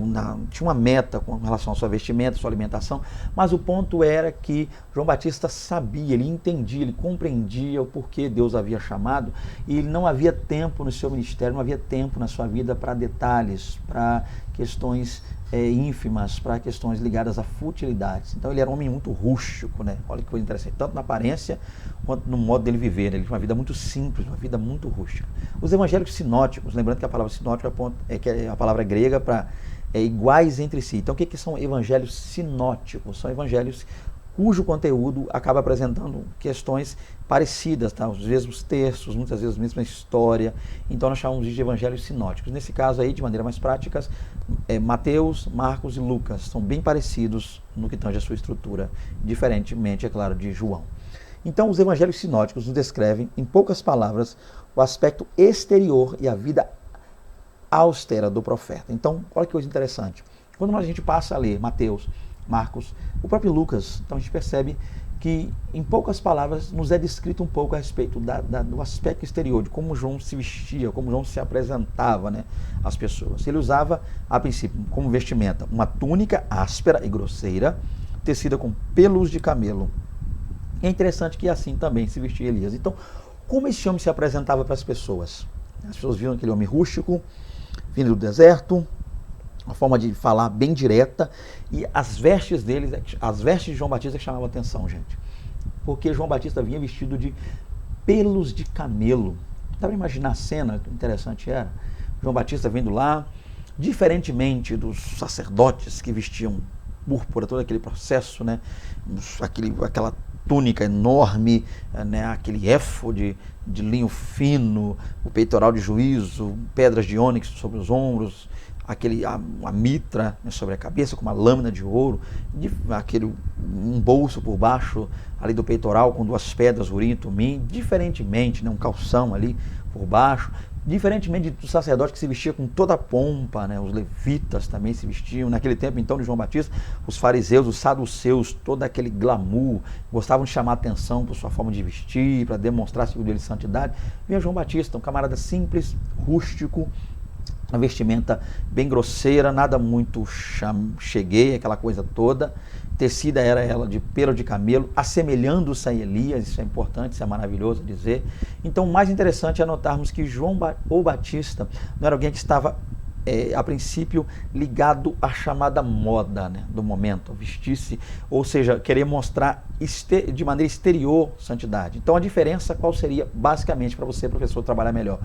tinha uma meta com relação à sua vestimenta, sua alimentação, mas o ponto era que João Batista sabia, ele entendia, ele compreendia o porquê Deus havia chamado, e ele não havia tempo no seu ministério, não havia tempo na sua vida para detalhes, para questões ínfimas, para questões ligadas a futilidades. Então ele era um homem muito rústico, né? Olha que coisa interessante, tanto na aparência quanto no modo dele viver, né? Ele tinha uma vida muito simples, uma vida muito rústica. Os evangélicos sinóticos, lembrando que a palavra sinótico é a palavra grega para iguais entre si. Então o que são evangelhos sinóticos? São evangelhos cujo conteúdo acaba apresentando questões parecidas, tá? Os mesmos textos, muitas vezes a mesma história. Então nós chamamos de evangelhos sinóticos. Nesse caso aí, de maneira mais prática, Mateus, Marcos e Lucas são bem parecidos no que tange a sua estrutura, diferentemente, é claro, de João. Então os evangelhos sinóticos nos descrevem, em poucas palavras, o aspecto exterior e a vida austera do profeta. Então, olha que coisa interessante. Quando a gente passa a ler Mateus, Marcos, o próprio Lucas, então a gente percebe que, em poucas palavras, nos é descrito um pouco a respeito do aspecto exterior, de como João se vestia, como João se apresentava, né, às pessoas. Ele usava, a princípio, como vestimenta, uma túnica áspera e grosseira, tecida com pelos de camelo. É interessante que assim também se vestia Elias. Então, como esse homem se apresentava para as pessoas? As pessoas viam aquele homem rústico, vindo do deserto, uma forma de falar bem direta, e as vestes deles, as vestes de João Batista que chamavam a atenção, gente. Porque João Batista vinha vestido de pelos de camelo. Dá para imaginar a cena, que interessante era? João Batista vindo lá, diferentemente dos sacerdotes que vestiam púrpura, todo aquele processo, né? Aquela túnica enorme, né? Aquele éfode de linho fino, o peitoral de juízo, pedras de ônix sobre os ombros, a mitra, né, sobre a cabeça com uma lâmina de ouro, um bolso por baixo ali do peitoral com 2 pedras, urim e tumim, diferentemente, né, um calção ali por baixo, diferentemente do sacerdote que se vestia com toda a pompa, né, os levitas também se vestiam, naquele tempo então de João Batista, os fariseus, os saduceus, todo aquele glamour, gostavam de chamar atenção por sua forma de vestir, para demonstrar segundo ele santidade. Vinha João Batista, um camarada simples, rústico, uma vestimenta bem grosseira, nada muito cheguei, aquela coisa toda. Tecida era ela de pelo de camelo, assemelhando-se a Elias, isso é importante, isso é maravilhoso dizer. Então, o mais interessante é notarmos que João Batista não era alguém que estava, a princípio, ligado à chamada moda, né, do momento, vestir-se, ou seja, querer mostrar de maneira exterior santidade. Então, a diferença qual seria, basicamente, para você, professor, trabalhar melhor?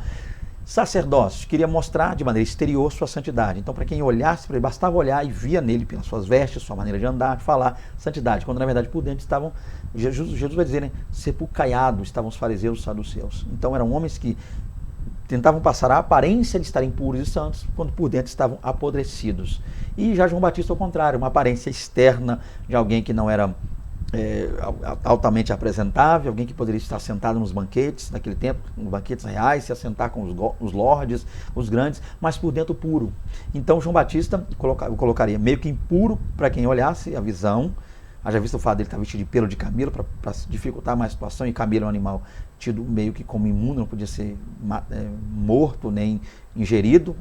Sacerdócio queria mostrar de maneira exterior sua santidade. Então, para quem olhasse para ele, bastava olhar e via nele, pelas suas vestes, sua maneira de andar, de falar, santidade. Quando, na verdade, por dentro estavam, Jesus vai dizer, né, sepulcaiados estavam os fariseus e os saduceus. Então, eram homens que tentavam passar a aparência de estarem puros e santos, quando por dentro estavam apodrecidos. E já João Batista, ao contrário, uma aparência externa de alguém que não era altamente apresentável, alguém que poderia estar sentado nos banquetes naquele tempo, nos banquetes reais, se assentar com os lordes, os grandes, mas por dentro puro. Então João Batista eu colocaria meio que impuro para quem olhasse a visão. Haja visto o fato dele estar vestido de pelo de camelo para dificultar mais a situação, e camelo é um animal tido meio que como imundo, não podia ser morto nem ingerido,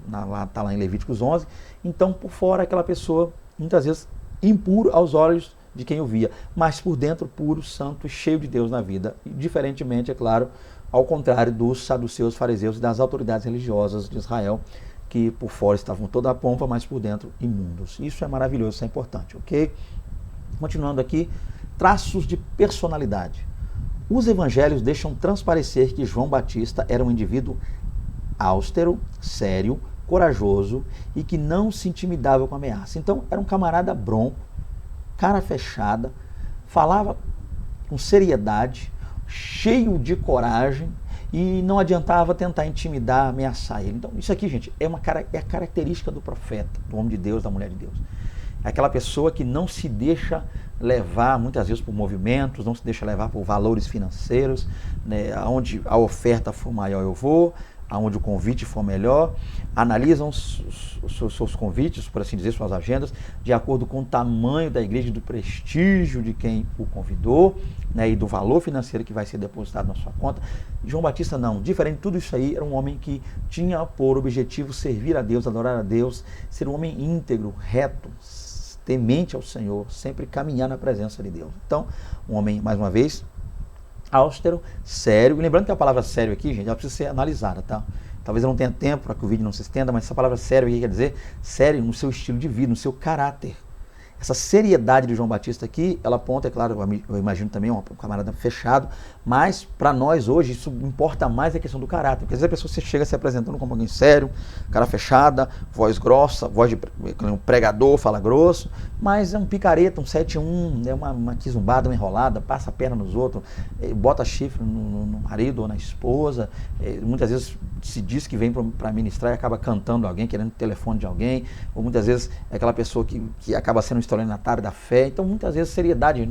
está lá em Levíticos 11. Então, por fora, aquela pessoa, muitas vezes, impuro aos olhos de quem o via, mas por dentro puro, santo e cheio de Deus na vida. E, diferentemente, é claro, ao contrário dos saduceus, fariseus e das autoridades religiosas de Israel, que por fora estavam toda a pompa, mas por dentro imundos. Isso é maravilhoso, isso é importante, ok? Continuando aqui, traços de personalidade. Os evangelhos deixam transparecer que João Batista era um indivíduo austero, sério, corajoso e que não se intimidava com ameaça. Então, era um camarada bronco, cara fechada, falava com seriedade, cheio de coragem, e não adiantava tentar intimidar, ameaçar ele. Então, isso aqui, gente, é a característica do profeta, do homem de Deus, da mulher de Deus. É aquela pessoa que não se deixa levar, muitas vezes, por movimentos, não se deixa levar por valores financeiros, né? Aonde a oferta for maior eu vou, aonde o convite for melhor, analisam os seus convites, por assim dizer, suas agendas, de acordo com o tamanho da igreja, do prestígio de quem o convidou, né, e do valor financeiro que vai ser depositado na sua conta. João Batista não, diferente de tudo isso aí, era um homem que tinha por objetivo servir a Deus, adorar a Deus, ser um homem íntegro, reto, temente ao Senhor, sempre caminhar na presença de Deus. Então, um homem, mais uma vez, austero, sério. E lembrando que a palavra sério aqui, gente, ela precisa ser analisada, tá? Talvez eu não tenha tempo para que o vídeo não se estenda, mas essa palavra sério aqui quer dizer sério no seu estilo de vida, no seu caráter. essa seriedade de João Batista aqui, ela aponta, é claro, eu imagino também um camarada fechado, mas para nós hoje isso importa mais a questão do caráter. Porque às vezes a pessoa chega se apresentando como alguém sério, cara fechada, voz grossa, voz de um pregador, fala grosso, mas é um picareta, um 7-1, é uma quizumbada, uma enrolada, passa a perna nos outros, bota chifre no marido ou na esposa, muitas vezes se diz que vem para ministrar e acaba cantando alguém, querendo o telefone de alguém, ou muitas vezes é aquela pessoa que acaba sendo um estelionatário da fé. Então muitas vezes seriedade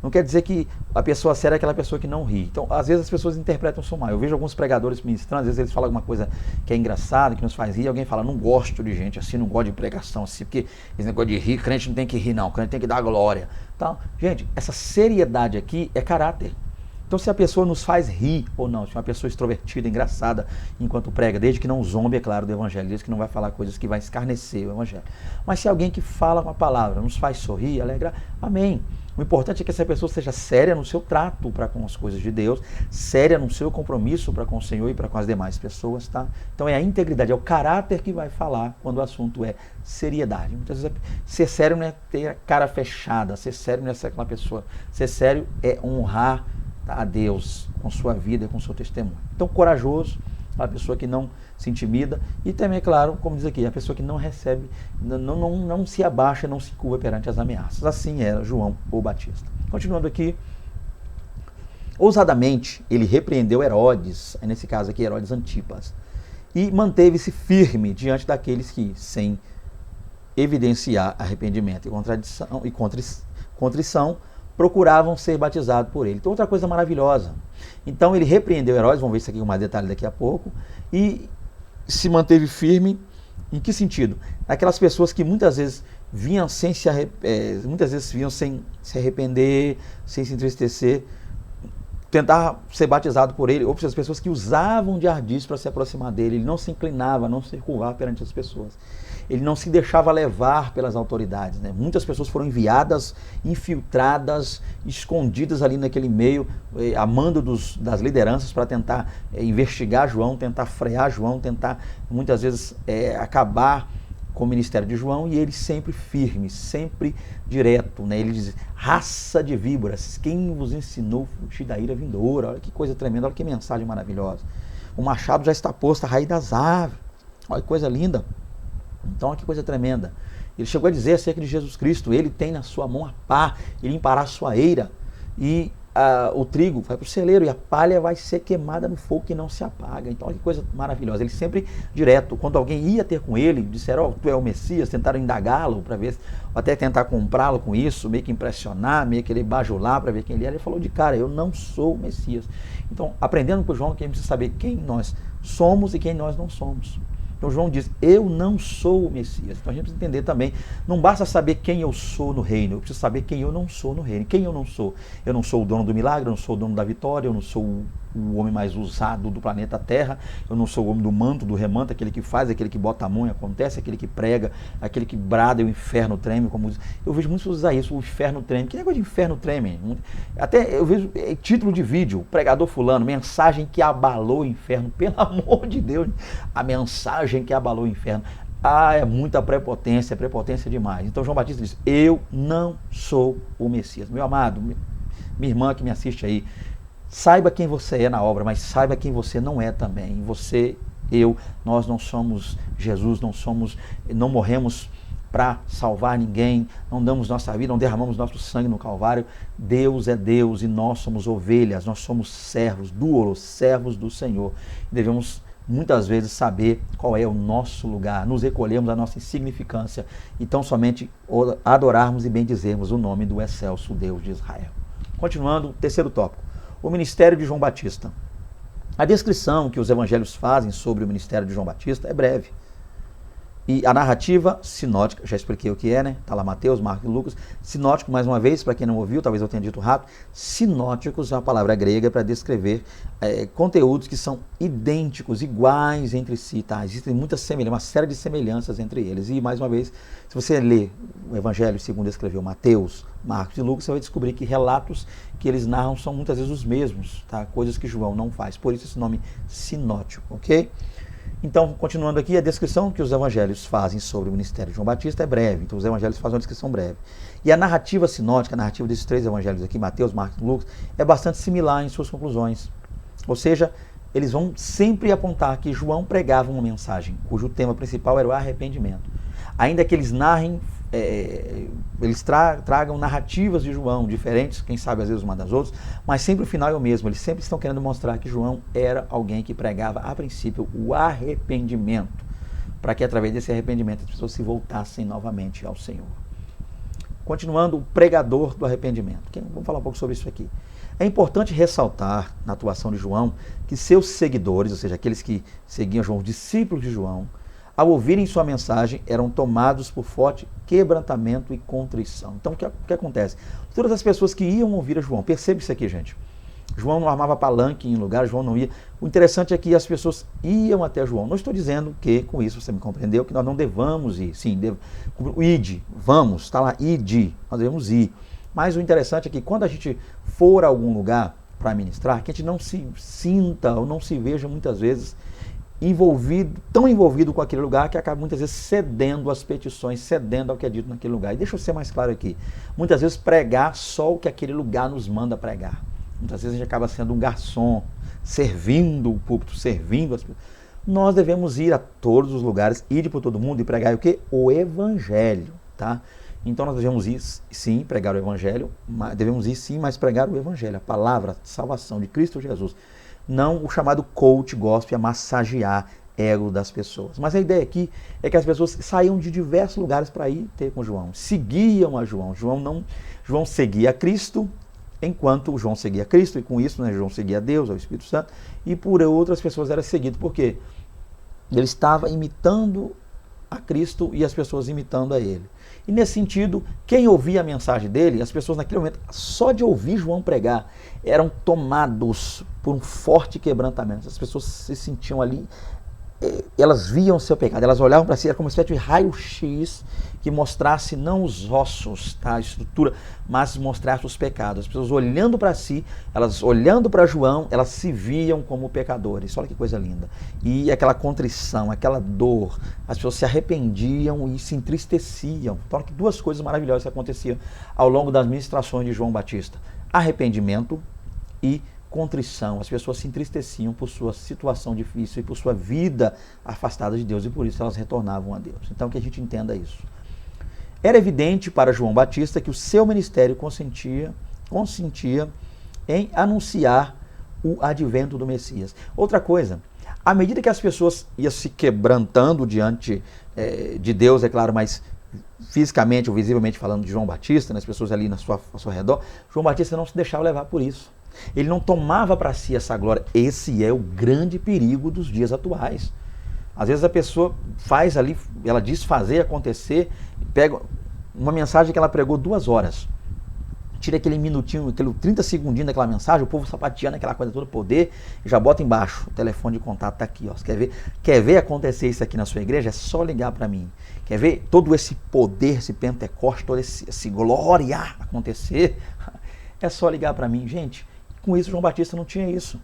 não quer dizer que a pessoa séria é aquela pessoa que não ri. Então às vezes as pessoas interpretam isso mal. Eu vejo alguns pregadores ministrando, às vezes eles falam alguma coisa que é engraçada, que nos faz rir, e alguém fala, não gosto de gente assim, não gosto de pregação assim, porque esse negócio de rir, crente não tem que rir não, crente tem que dar glória. Então, gente, essa seriedade aqui é caráter. Então, se a pessoa nos faz rir ou não, se é uma pessoa extrovertida, engraçada, enquanto prega, desde que não zombe, é claro, do evangelho, desde que não vai falar coisas que vai escarnecer o evangelho. Mas se alguém que fala uma palavra nos faz sorrir, alegrar, amém. O importante é que essa pessoa seja séria no seu trato para com as coisas de Deus, séria no seu compromisso para com o Senhor e para com as demais pessoas, tá? Então é a integridade, é o caráter que vai falar quando o assunto é seriedade. Muitas vezes ser sério não é ter a cara fechada, ser sério não é ser aquela pessoa. Ser sério é honrar a Deus com sua vida e com seu testemunho. Então, corajoso, a pessoa que não se intimida e também, é claro, como diz aqui, a pessoa que não recebe, não se abaixa, não se curva perante as ameaças. Assim era João o Batista. Continuando aqui, ousadamente ele repreendeu Herodes, nesse caso aqui Herodes Antipas, e manteve-se firme diante daqueles que, sem evidenciar arrependimento e contrição, procuravam ser batizados por ele. Então, outra coisa maravilhosa. Então, ele repreendeu Herodes, vamos ver isso aqui com mais detalhe daqui a pouco, e se manteve firme. Em que sentido? Aquelas pessoas que muitas vezes vinham sem se arrepender, sem se entristecer, tentar ser batizado por ele, ou as pessoas que usavam de ardis para se aproximar dele. Ele não se inclinava, não se curvava perante as pessoas. Ele não se deixava levar pelas autoridades, né? Muitas pessoas foram enviadas, infiltradas, escondidas ali naquele meio, a mando das lideranças para tentar investigar João, tentar frear João, tentar muitas vezes acabar com o ministério de João, e ele sempre firme, sempre direto, né? Ele diz, raça de víboras, quem vos ensinou a fugir da ira vindoura? Olha que coisa tremenda, olha que mensagem maravilhosa. O machado já está posto à raiz das árvores, olha que coisa linda. Então, olha que coisa tremenda. Ele chegou a dizer acerca de Jesus Cristo, ele tem na sua mão a pá, ele limpará a sua eira, e o trigo vai para o celeiro, e a palha vai ser queimada no fogo que não se apaga. Então, olha que coisa maravilhosa. Ele sempre direto. Quando alguém ia ter com ele, disseram, tu é o Messias, tentaram indagá-lo para ver, até tentar comprá-lo com isso, meio que impressionar, meio que ele bajular para ver quem ele era. Ele falou de cara, eu não sou o Messias. Então, aprendendo com João, que a gente precisa saber quem nós somos e quem nós não somos. Então João diz, eu não sou o Messias. Então a gente precisa entender também, não basta saber quem eu sou no reino, eu preciso saber quem eu não sou no reino. Quem eu não sou? Eu não sou o dono do milagre, eu não sou o dono da vitória, eu não sou o homem mais usado do planeta Terra, eu não sou o homem do manto, do remanto, aquele que faz, aquele que bota a mão e acontece, aquele que prega, aquele que brada e o inferno treme, como eu vejo muitos usar isso, o inferno treme. Que negócio de inferno treme? Até eu vejo título de vídeo, pregador fulano, mensagem que abalou o inferno, pelo amor de Deus, a mensagem que abalou o inferno. É muita prepotência, prepotência demais. Então João Batista diz, eu não sou o Messias. Meu amado, minha irmã que me assiste aí, saiba quem você é na obra, mas saiba quem você não é também. Você, nós não somos Jesus, não morremos para salvar ninguém, não damos nossa vida, não derramamos nosso sangue no Calvário. Deus é Deus e nós somos ovelhas, nós somos servos do Senhor. Devemos muitas vezes saber qual é o nosso lugar, nos recolhemos a nossa insignificância e tão somente adorarmos e bendizermos o nome do excelso Deus de Israel. Continuando, terceiro tópico. O ministério de João Batista. A descrição que os evangelhos fazem sobre o ministério de João Batista é breve. E a narrativa sinótica, já expliquei o que é, né? Está lá Mateus, Marcos e Lucas. Sinótico, mais uma vez, para quem não ouviu, talvez eu tenha dito rápido, sinóticos é uma palavra grega para descrever conteúdos que são idênticos, iguais entre si, tá? Existem muitas semelhanças, uma série de semelhanças entre eles. E, mais uma vez, se você ler o evangelho segundo escreveu Mateus, Marcos e Lucas, você vai descobrir que relatos que eles narram são muitas vezes os mesmos, tá? Coisas que João não faz. Por isso esse nome sinótico, ok? Então, continuando aqui, a descrição que os evangelhos fazem sobre o ministério de João Batista é breve. Então, os evangelhos fazem uma descrição breve. E a narrativa sinótica, a narrativa desses 3 evangelhos aqui, Mateus, Marcos e Lucas, é bastante similar em suas conclusões. Ou seja, eles vão sempre apontar que João pregava uma mensagem, cujo tema principal era o arrependimento. Ainda que eles narrem, eles tragam narrativas de João, diferentes, quem sabe às vezes uma das outras, mas sempre o final é o mesmo. Eles sempre estão querendo mostrar que João era alguém que pregava, a princípio, o arrependimento, para que através desse arrependimento as pessoas se voltassem novamente ao Senhor. Continuando, o pregador do arrependimento. Vamos falar um pouco sobre isso aqui. É importante ressaltar, na atuação de João, que seus seguidores, ou seja, aqueles que seguiam João, os discípulos de João, ao ouvirem sua mensagem, eram tomados por forte quebrantamento e contrição. Então, o que acontece? Todas as pessoas que iam ouvir a João, percebe isso aqui, gente. João não armava palanque em lugar, João não ia. O interessante é que as pessoas iam até João. Não estou dizendo que, com isso, você me compreendeu, que nós não devamos ir. Sim, ide, vamos, está lá, ide, nós devemos ir. Mas o interessante é que quando a gente for a algum lugar para ministrar, que a gente não se sinta ou não se veja muitas vezes tão envolvido com aquele lugar que acaba muitas vezes cedendo às petições, cedendo ao que é dito naquele lugar. E deixa eu ser mais claro aqui. Muitas vezes pregar só o que aquele lugar nos manda pregar. Muitas vezes a gente acaba sendo um garçom, servindo o púlpito, servindo as pessoas. Nós devemos ir a todos os lugares, ir por todo mundo e pregar o quê? O Evangelho, tá? Então nós devemos ir, sim, pregar o Evangelho, devemos ir, sim, mas pregar o Evangelho, a palavra de salvação de Cristo Jesus. Não o chamado coach gospel, a massagear ego das pessoas. Mas a ideia aqui é que as pessoas saíam de diversos lugares para ir ter com João, seguiam a João. João seguia a Cristo, enquanto João seguia a Cristo, e com isso, João seguia a Deus, ao Espírito Santo, e por outras pessoas era seguido. Por quê? Ele estava imitando a Cristo e as pessoas imitando a ele. E nesse sentido, quem ouvia a mensagem dele, as pessoas naquele momento, só de ouvir João pregar, eram tomados por um forte quebrantamento. As pessoas se sentiam ali, elas viam o seu pecado, elas olhavam para si, era como uma espécie de raio-x que mostrasse não os ossos, tá, a estrutura, mas mostrasse os pecados. As pessoas olhando para si, elas olhando para João, elas se viam como pecadores. Olha que coisa linda. E aquela contrição, aquela dor, as pessoas se arrependiam e se entristeciam. Então, olha que 2 coisas maravilhosas que aconteciam ao longo das ministrações de João Batista: arrependimento e contrição. As pessoas se entristeciam por sua situação difícil e por sua vida afastada de Deus, e por isso elas retornavam a Deus. Então, que a gente entenda isso. Era evidente para João Batista que o seu ministério consentia em anunciar o advento do Messias. Outra coisa, à medida que as pessoas iam se quebrantando diante de Deus, é claro, mas fisicamente ou visivelmente falando de João Batista, as pessoas ali ao seu redor, João Batista não se deixava levar por isso. Ele não tomava para si essa glória. Esse é o grande perigo dos dias atuais. Às vezes a pessoa faz ali, ela diz fazer acontecer, pega uma mensagem que ela pregou 2 horas, tira aquele minutinho, aquele 30 segundinhos daquela mensagem, o povo sapateando aquela coisa toda, poder, e já bota embaixo, o telefone de contato está aqui, ó. Você quer ver acontecer isso aqui na sua igreja? É só ligar para mim. Quer ver todo esse poder, esse Pentecoste, toda esse glória acontecer? É só ligar para mim. Gente, com isso João Batista não tinha isso.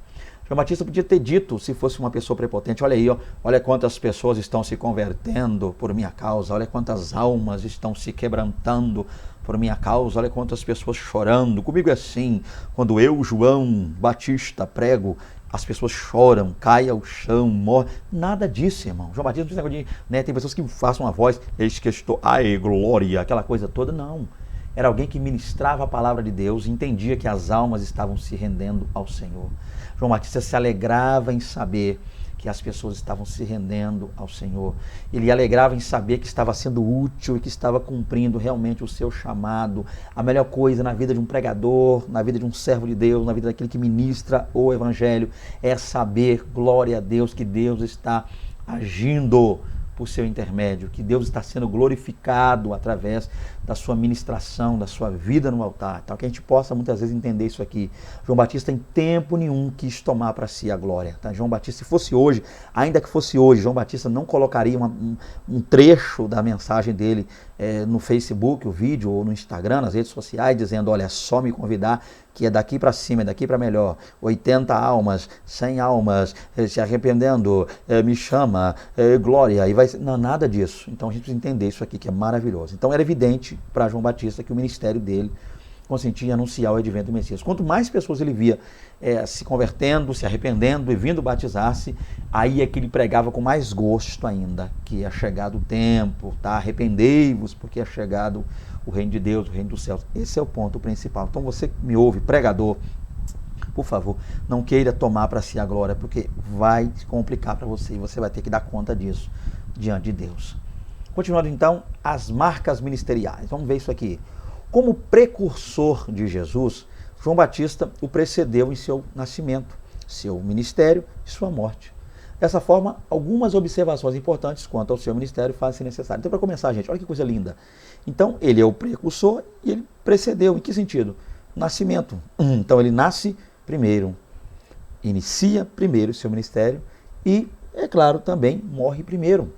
João Batista podia ter dito, se fosse uma pessoa prepotente: olha aí, ó, olha quantas pessoas estão se convertendo por minha causa, olha quantas almas estão se quebrantando por minha causa, olha quantas pessoas chorando. Comigo é assim, quando eu, João Batista, prego, as pessoas choram, caem ao chão, morrem. Nada disso, irmão. João Batista não tem negócio de, tem pessoas que façam uma voz, eis que estou, ai, glória, aquela coisa toda, não. Era alguém que ministrava a palavra de Deus e entendia que as almas estavam se rendendo ao Senhor. João Batista se alegrava em saber que as pessoas estavam se rendendo ao Senhor. Ele alegrava em saber que estava sendo útil e que estava cumprindo realmente o seu chamado. A melhor coisa na vida de um pregador, na vida de um servo de Deus, na vida daquele que ministra o Evangelho, é saber, glória a Deus, que Deus está agindo por seu intermédio, que Deus está sendo glorificado através da sua ministração, da sua vida no altar. Então, que a gente possa muitas vezes entender isso aqui. João Batista em tempo nenhum quis tomar para si a glória. Tá? João Batista, se fosse hoje, ainda que fosse hoje, João Batista não colocaria um trecho da mensagem dele no Facebook, o vídeo, ou no Instagram, nas redes sociais, dizendo, olha, é só me convidar, que é daqui para cima, é daqui para melhor. 80 almas, 100 almas, se arrependendo, me chama, glória, e vai ser... Não, nada disso. Então a gente precisa entender isso aqui, que é maravilhoso. Então era evidente para João Batista que o ministério dele consentia em anunciar o advento do Messias. Quanto mais pessoas ele via se convertendo, se arrependendo e vindo batizar-se, aí é que ele pregava com mais gosto ainda, que é chegado o tempo, tá? Arrependei-vos, porque é chegado o reino de Deus, o reino dos céus. Esse é o ponto principal. Então você que me ouve, pregador, por favor, não queira tomar para si a glória, porque vai complicar para você e você vai ter que dar conta disso diante de Deus. Continuando então, as marcas ministeriais. Vamos ver isso aqui. Como precursor de Jesus, João Batista o precedeu em seu nascimento, seu ministério e sua morte. Dessa forma, algumas observações importantes quanto ao seu ministério fazem-se necessárias. Então, para começar, gente, olha que coisa linda. Então, ele é o precursor e ele precedeu. Em que sentido? Nascimento. Então, ele nasce primeiro, inicia primeiro o seu ministério e, é claro, também morre primeiro,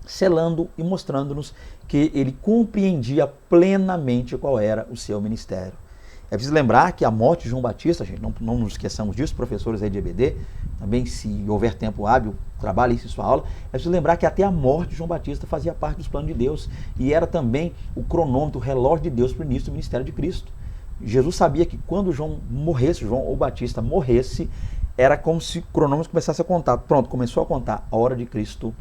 selando e mostrando-nos que ele compreendia plenamente qual era o seu ministério. É preciso lembrar que a morte de João Batista, gente, não nos esqueçamos disso, professores aí de EBD, também se houver tempo hábil, trabalhe isso em sua aula, é preciso lembrar que até a morte de João Batista fazia parte dos planos de Deus e era também o cronômetro, o relógio de Deus para o início do ministério de Cristo. Jesus sabia que quando João morresse, João ou Batista morresse, era como se o cronômetro começasse a contar. Pronto, começou a contar a hora de Cristo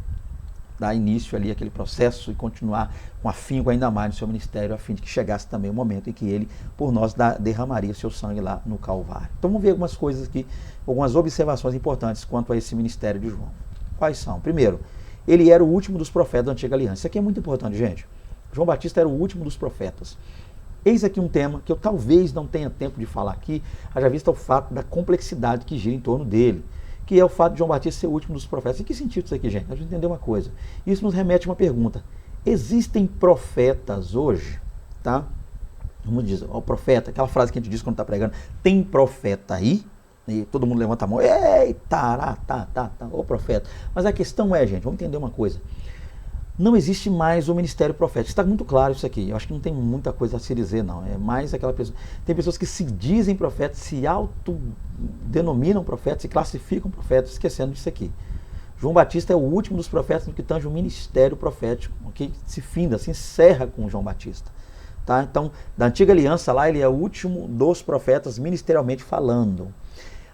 dar início ali àquele processo e continuar com afinco ainda mais no seu ministério, a fim de que chegasse também o momento em que ele, por nós, derramaria seu sangue lá no Calvário. Então vamos ver algumas coisas aqui, algumas observações importantes quanto a esse ministério de João. Quais são? Primeiro, ele era o último dos profetas da Antiga Aliança. Isso aqui é muito importante, gente. João Batista era o último dos profetas. Eis aqui um tema que eu talvez não tenha tempo de falar aqui, haja vista o fato da complexidade que gira em torno dele, que é o fato de João Batista ser o último dos profetas. Em que sentido isso aqui, gente? A gente entender uma coisa. Isso nos remete a uma pergunta. Existem profetas hoje, tá? Vamos dizer, o profeta, aquela frase que a gente diz quando está pregando, tem profeta aí? E todo mundo levanta a mão, eita, o profeta. Mas a questão é, gente, vamos entender uma coisa. Não existe mais o ministério profético. Está muito claro isso aqui. Eu acho que não tem muita coisa a se dizer, não. É mais aquela pessoa. Tem pessoas que se dizem profetas, se autodenominam profetas, se classificam profetas, esquecendo disso aqui. João Batista é o último dos profetas no que tange o ministério profético, que se finda, se encerra com João Batista. Tá? Então, da Antiga Aliança lá, ele é o último dos profetas ministerialmente falando.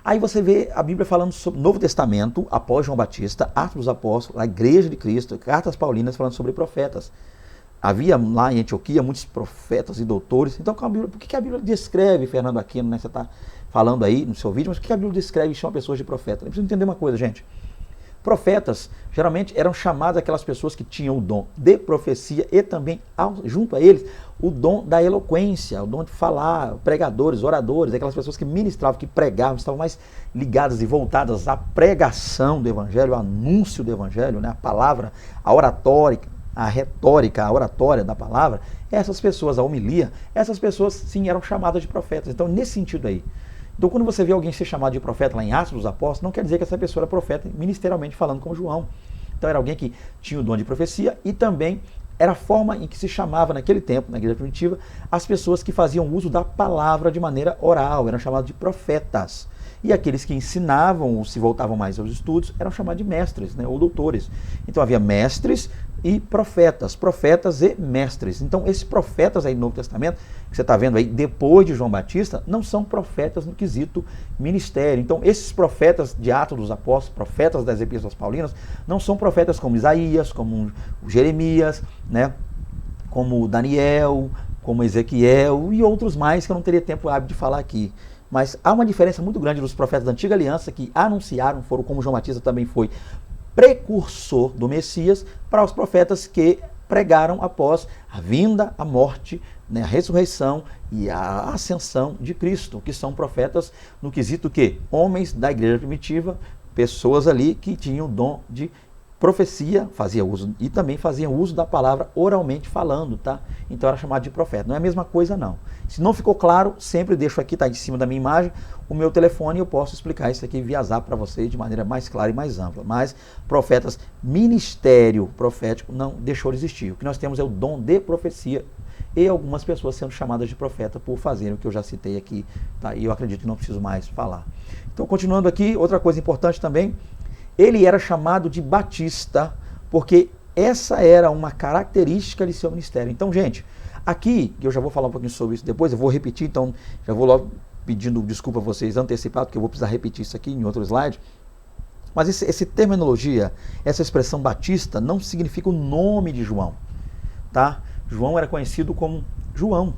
Aí você vê a Bíblia falando sobre o Novo Testamento, após João Batista, Atos dos Apóstolos, a Igreja de Cristo, Cartas Paulinas falando sobre profetas. Havia lá em Antioquia muitos profetas e doutores. Então, por que a Bíblia descreve, Fernando Aquino, né? Você está falando aí no seu vídeo, mas por que a Bíblia descreve e chama pessoas de profetas? Eu preciso entender uma coisa, gente. Profetas, geralmente, eram chamadas aquelas pessoas que tinham o dom de profecia e também, junto a eles, o dom da eloquência, o dom de falar, pregadores, oradores, aquelas pessoas que ministravam, que pregavam, estavam mais ligadas e voltadas à pregação do Evangelho, ao anúncio do Evangelho, né? A palavra, a oratórica, a retórica, a oratória da palavra. Essas pessoas, a homilia, essas pessoas, sim, eram chamadas de profetas. Então, nesse sentido aí, então, quando você vê alguém ser chamado de profeta lá em Atos dos Apóstolos, não quer dizer que essa pessoa era profeta ministerialmente falando como João. Então, era alguém que tinha o dom de profecia e também era a forma em que se chamava naquele tempo, na igreja primitiva, as pessoas que faziam uso da palavra de maneira oral, eram chamados de profetas. E aqueles que ensinavam ou se voltavam mais aos estudos eram chamados de mestres, né, ou doutores. Então, havia mestres e profetas e mestres. Então, esses profetas aí no Novo Testamento, que você está vendo aí, depois de João Batista, não são profetas no quesito ministério. Então, esses profetas de Atos dos Apóstolos, profetas das Epístolas Paulinas, não são profetas como Isaías, como Jeremias, né, como Daniel, como Ezequiel e outros mais que eu não teria tempo hábil de falar aqui. Mas há uma diferença muito grande dos profetas da Antiga Aliança que anunciaram, foram como João Batista também foi, precursor do Messias, para os profetas que pregaram após a vinda, a morte, né, a ressurreição e a ascensão de Cristo, que são profetas no quesito que homens da igreja primitiva, pessoas ali que tinham o dom de profecia, fazia uso, e também fazia uso da palavra oralmente falando, tá? Então era chamado de profeta. Não é a mesma coisa, não. Se não ficou claro, sempre deixo aqui, tá em cima da minha imagem, o meu telefone e eu posso explicar isso aqui via zap para vocês de maneira mais clara e mais ampla. Mas profetas, ministério profético não deixou de existir. O que nós temos é o dom de profecia e algumas pessoas sendo chamadas de profeta por fazerem o que eu já citei aqui, tá? E eu acredito que não preciso mais falar. Então, continuando aqui, outra coisa importante também, ele era chamado de Batista, porque essa era uma característica de seu ministério. Então, gente, aqui, eu já vou falar um pouquinho sobre isso depois, eu vou repetir, então já vou logo pedindo desculpa a vocês antecipado, porque eu vou precisar repetir isso aqui em outro slide. Mas essa terminologia, essa expressão Batista, não significa o nome de João, tá? João era conhecido como João.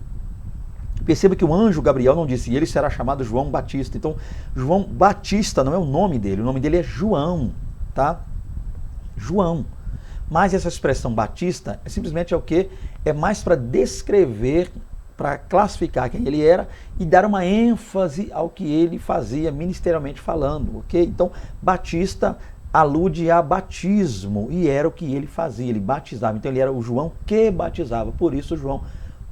Perceba que o anjo Gabriel não disse, ele será chamado João Batista. Então, João Batista não é o nome dele é João, tá? João. Mas essa expressão Batista simplesmente é o quê? É mais para descrever, para classificar quem ele era e dar uma ênfase ao que ele fazia ministerialmente falando, ok? Então, Batista alude a batismo e era o que ele fazia, ele batizava. Então, ele era o João que batizava, por isso João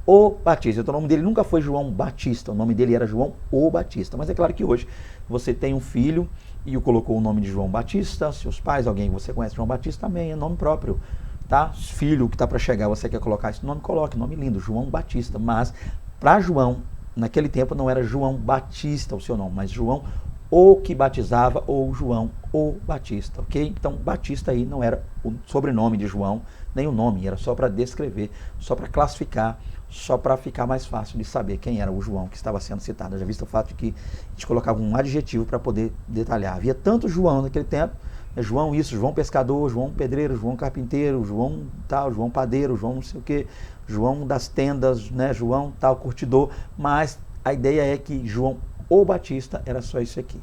o Batista. Então o nome dele nunca foi João Batista, o nome dele era João o Batista. Mas é claro que hoje você tem um filho e o colocou o nome de João Batista, seus pais, alguém que você conhece João Batista também, é nome próprio, tá? Filho que está para chegar, você quer colocar esse nome, coloque, nome lindo, João Batista. Mas para João, naquele tempo não era João Batista o seu nome, mas João o que batizava ou João o Batista, ok? Então Batista aí não era o sobrenome de João, nem o nome, era só para descrever, só para classificar, só para ficar mais fácil de saber quem era o João que estava sendo citado. Já visto o fato de que a gente colocava um adjetivo para poder detalhar. Havia tanto João naquele tempo, João isso, João pescador, João pedreiro, João carpinteiro, João tal, João padeiro, João não sei o que, João das tendas, né, João tal, curtidor, mas a ideia é que João o Batista era só isso aqui,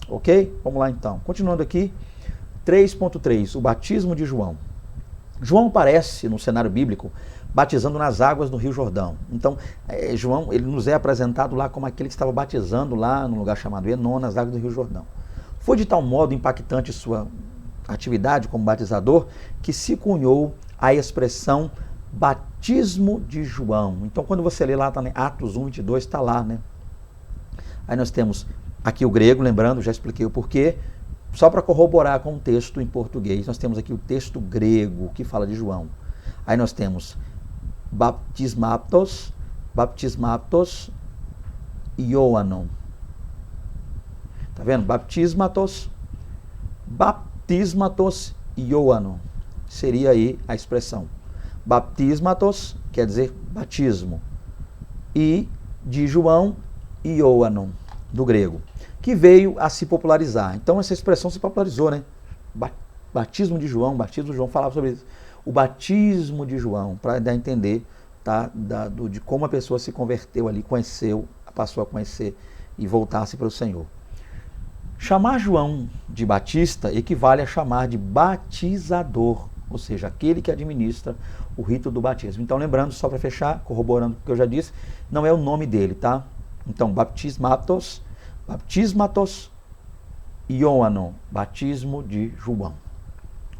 ok? Vamos lá então, continuando aqui, 3.3, o batismo de João. João aparece no cenário bíblico batizando nas águas do Rio Jordão. Então, João, ele nos é apresentado lá como aquele que estava batizando lá no lugar chamado Enon, nas águas do Rio Jordão. Foi de tal modo impactante sua atividade como batizador que se cunhou a expressão batismo de João. Então, quando você lê lá, tá, né, Atos 1:22, está lá, né? Aí nós temos aqui o grego, lembrando, já expliquei o porquê, só para corroborar com o texto em português, nós temos aqui o texto grego que fala de João. Aí nós temos baptismatos, Ioannon. Tá vendo? Baptismatos, Ioannon. Seria aí a expressão. Baptismatos quer dizer batismo. E de João, Ioannon, do grego, que veio a se popularizar. Então essa expressão se popularizou, né? Batismo de João, falava sobre isso. O batismo de João, para dar a entender, tá, de como a pessoa se converteu ali, conheceu, passou a conhecer e voltar-se para o Senhor. Chamar João de Batista equivale a chamar de batizador, ou seja, aquele que administra o rito do batismo. Então, lembrando, só para fechar, corroborando o que eu já disse, não é o nome dele, tá? Então, baptismatos, Ioannon, batismo de João.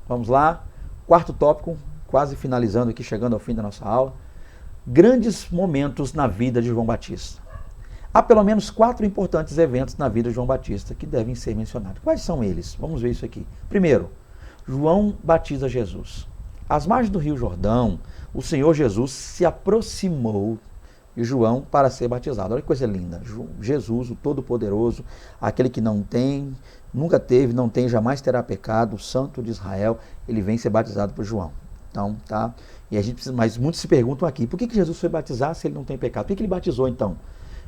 Vamos lá. Quarto tópico, quase finalizando aqui, chegando ao fim da nossa aula. Grandes momentos na vida de João Batista. Há pelo menos 4 importantes eventos na vida de João Batista que devem ser mencionados. Quais são eles? Vamos ver isso aqui. Primeiro, João batiza Jesus. Às margens do Rio Jordão, o Senhor Jesus se aproximou de João para ser batizado. Olha que coisa linda. Jesus, o Todo-Poderoso, aquele que não tem, nunca teve, não tem, jamais terá pecado, o Santo de Israel, ele vem ser batizado por João. Então, tá? E a gente precisa, mas muitos se perguntam aqui, por que Jesus foi batizar se ele não tem pecado? Por que ele batizou então?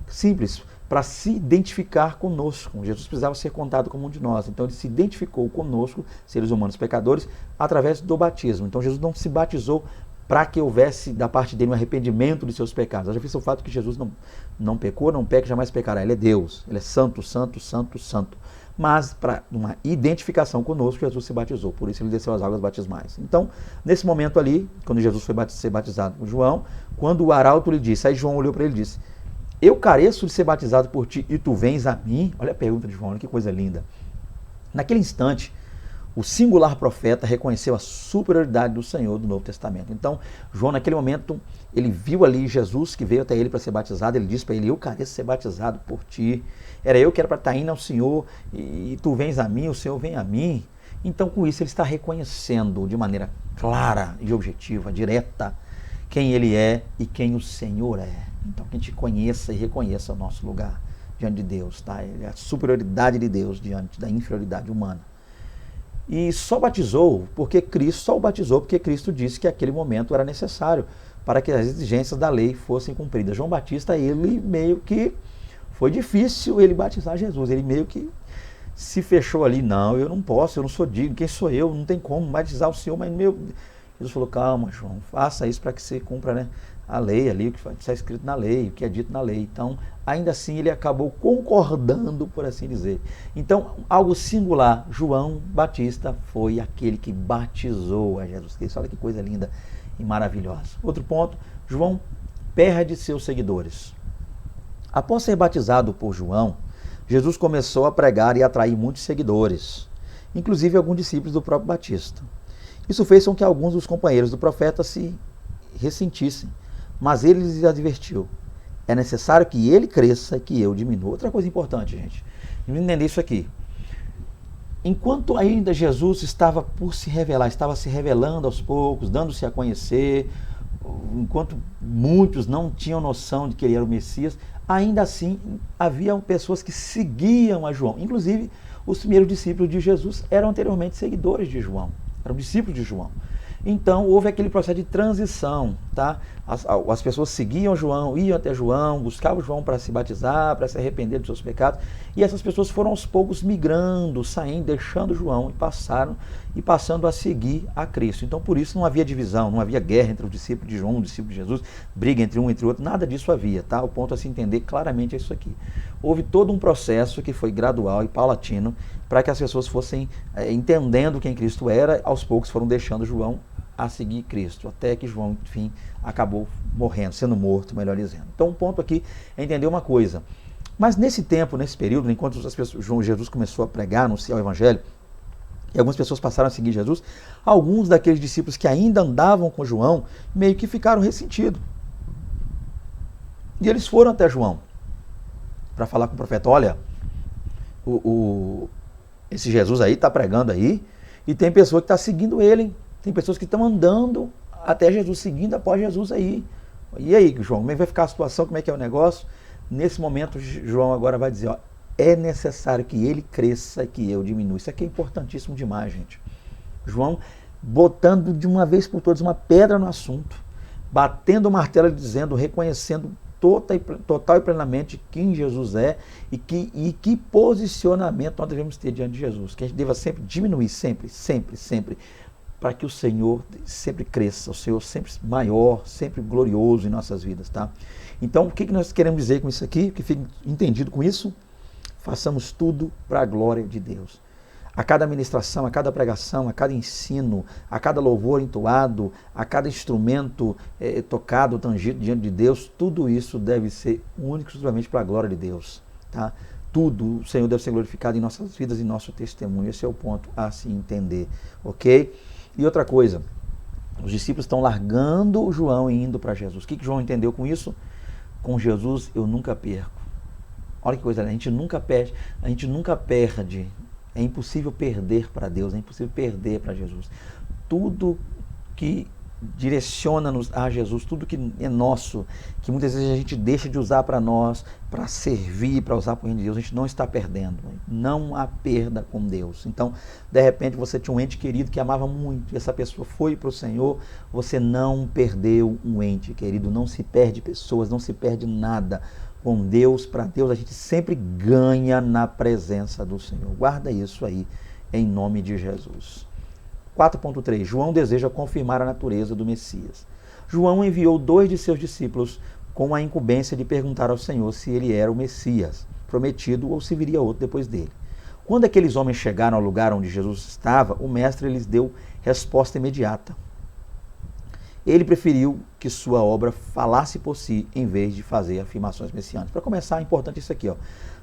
Simples, para se identificar conosco. Jesus precisava ser contado como um de nós. Então ele se identificou conosco, seres humanos pecadores, através do batismo. Então Jesus não se batizou para que houvesse da parte dele um arrependimento de seus pecados. Eu já fiz o fato que Jesus não pecou, não peca, jamais pecará. Ele é Deus, ele é santo, santo, santo, santo. Mas para uma identificação conosco, Jesus se batizou. Por isso ele desceu as águas batismais. Então, nesse momento ali, quando Jesus foi ser batizado por João, quando o arauto lhe disse, aí João olhou para ele e disse, eu careço de ser batizado por ti e tu vens a mim? Olha a pergunta de João, olha que coisa linda. Naquele instante, o singular profeta reconheceu a superioridade do Senhor do Novo Testamento. Então, João, naquele momento, ele viu ali Jesus que veio até ele para ser batizado. Ele disse para ele: eu careço ser batizado por ti. Era eu que era para estar indo ao Senhor e tu vens a mim, o Senhor vem a mim. Então, com isso, ele está reconhecendo de maneira clara e objetiva, direta, quem ele é e quem o Senhor é. Então, que a gente conheça e reconheça o nosso lugar diante de Deus, tá? A superioridade de Deus diante da inferioridade humana. E só o batizou porque Cristo disse que aquele momento era necessário para que as exigências da lei fossem cumpridas. João Batista, ele meio que foi difícil ele batizar Jesus, ele meio que se fechou ali. Não, eu não posso, eu não sou digno, quem sou eu? Não tem como batizar o Senhor, mas Jesus falou: calma, João, faça isso para que você cumpra, né, a lei ali, o que está escrito na lei, o que é dito na lei. Então, ainda assim, ele acabou concordando, por assim dizer. Então, algo singular, João Batista foi aquele que batizou a Jesus Cristo. Olha que coisa linda e maravilhosa. Outro ponto, João perde seus seguidores. Após ser batizado por João, Jesus começou a pregar e atrair muitos seguidores, inclusive alguns discípulos do próprio Batista. Isso fez com que alguns dos companheiros do profeta se ressentissem, mas ele lhes advertiu: é necessário que ele cresça e que eu diminua. Outra coisa importante, gente, entender isso aqui. Enquanto ainda Jesus estava por se revelar, estava se revelando aos poucos, dando-se a conhecer, enquanto muitos não tinham noção de que ele era o Messias, ainda assim havia pessoas que seguiam a João. Inclusive, os primeiros discípulos de Jesus eram anteriormente seguidores de João, eram discípulos de João. Então, houve aquele processo de transição, tá? As pessoas seguiam João, iam até João, buscavam João para se batizar, para se arrepender dos seus pecados, e essas pessoas foram aos poucos migrando, saindo, deixando João e passando a seguir a Cristo. Então, por isso não havia divisão, não havia guerra entre o discípulo de João e o discípulo de Jesus, briga entre um e entre o outro, nada disso havia, tá? O ponto a se entender claramente é isso aqui. Houve todo um processo que foi gradual e paulatino para que as pessoas fossem entendendo quem Cristo era. Aos poucos foram deixando João a seguir Cristo, até que João, enfim, acabou morrendo, sendo morto, melhor dizendo. Então, o ponto aqui é entender uma coisa. Mas nesse tempo, nesse período, enquanto Jesus começou a pregar, anunciar o Evangelho, e algumas pessoas passaram a seguir Jesus, alguns daqueles discípulos que ainda andavam com João, meio que ficaram ressentidos. E eles foram até João para falar com o profeta: olha, esse Jesus aí está pregando aí, e tem pessoa que está seguindo ele, hein? Tem pessoas que estão andando até Jesus, seguindo após Jesus aí. E aí, João, como é que vai ficar a situação? Como é que é o negócio? Nesse momento, João agora vai dizer: ó, é necessário que ele cresça e que eu diminua. Isso aqui é importantíssimo demais, gente. João botando de uma vez por todas uma pedra no assunto, batendo o martelo, dizendo, reconhecendo total e plenamente quem Jesus é e que posicionamento nós devemos ter diante de Jesus. Que a gente deva sempre diminuir, sempre, para que o Senhor sempre cresça, o Senhor sempre maior, sempre glorioso em nossas vidas, tá? Então, o que nós queremos dizer com isso aqui? Que fique entendido com isso? Façamos tudo para a glória de Deus. A cada ministração, a cada pregação, a cada ensino, a cada louvor entoado, a cada instrumento tocado, tangido diante de Deus, tudo isso deve ser único e exclusivamente para a glória de Deus, tá? Tudo, o Senhor deve ser glorificado em nossas vidas e nosso testemunho. Esse é o ponto a se entender, ok? E outra coisa, os discípulos estão largando João e indo para Jesus. O que João entendeu com isso? Com Jesus eu nunca perco. Olha que coisa, a gente nunca perde. É impossível perder para Deus, é impossível perder para Jesus. Tudo que direciona-nos a Jesus, tudo que é nosso, que muitas vezes a gente deixa de usar para nós, para servir, para usar para o reino de Deus, a gente não está perdendo. Não há perda com Deus. Então, de repente, você tinha um ente querido que amava muito, e essa pessoa foi para o Senhor, você não perdeu um ente querido, não se perde pessoas, não se perde nada. Com Deus, para Deus, a gente sempre ganha na presença do Senhor. Guarda isso aí, em nome de Jesus. 4.3. João deseja confirmar a natureza do Messias. João enviou 2 de seus discípulos com a incumbência de perguntar ao Senhor se ele era o Messias prometido ou se viria outro depois dele. Quando aqueles homens chegaram ao lugar onde Jesus estava, o mestre lhes deu resposta imediata. ele preferiu que sua obra falasse por si, em vez de fazer afirmações messiânicas. Para começar, é importante isso aqui, ó.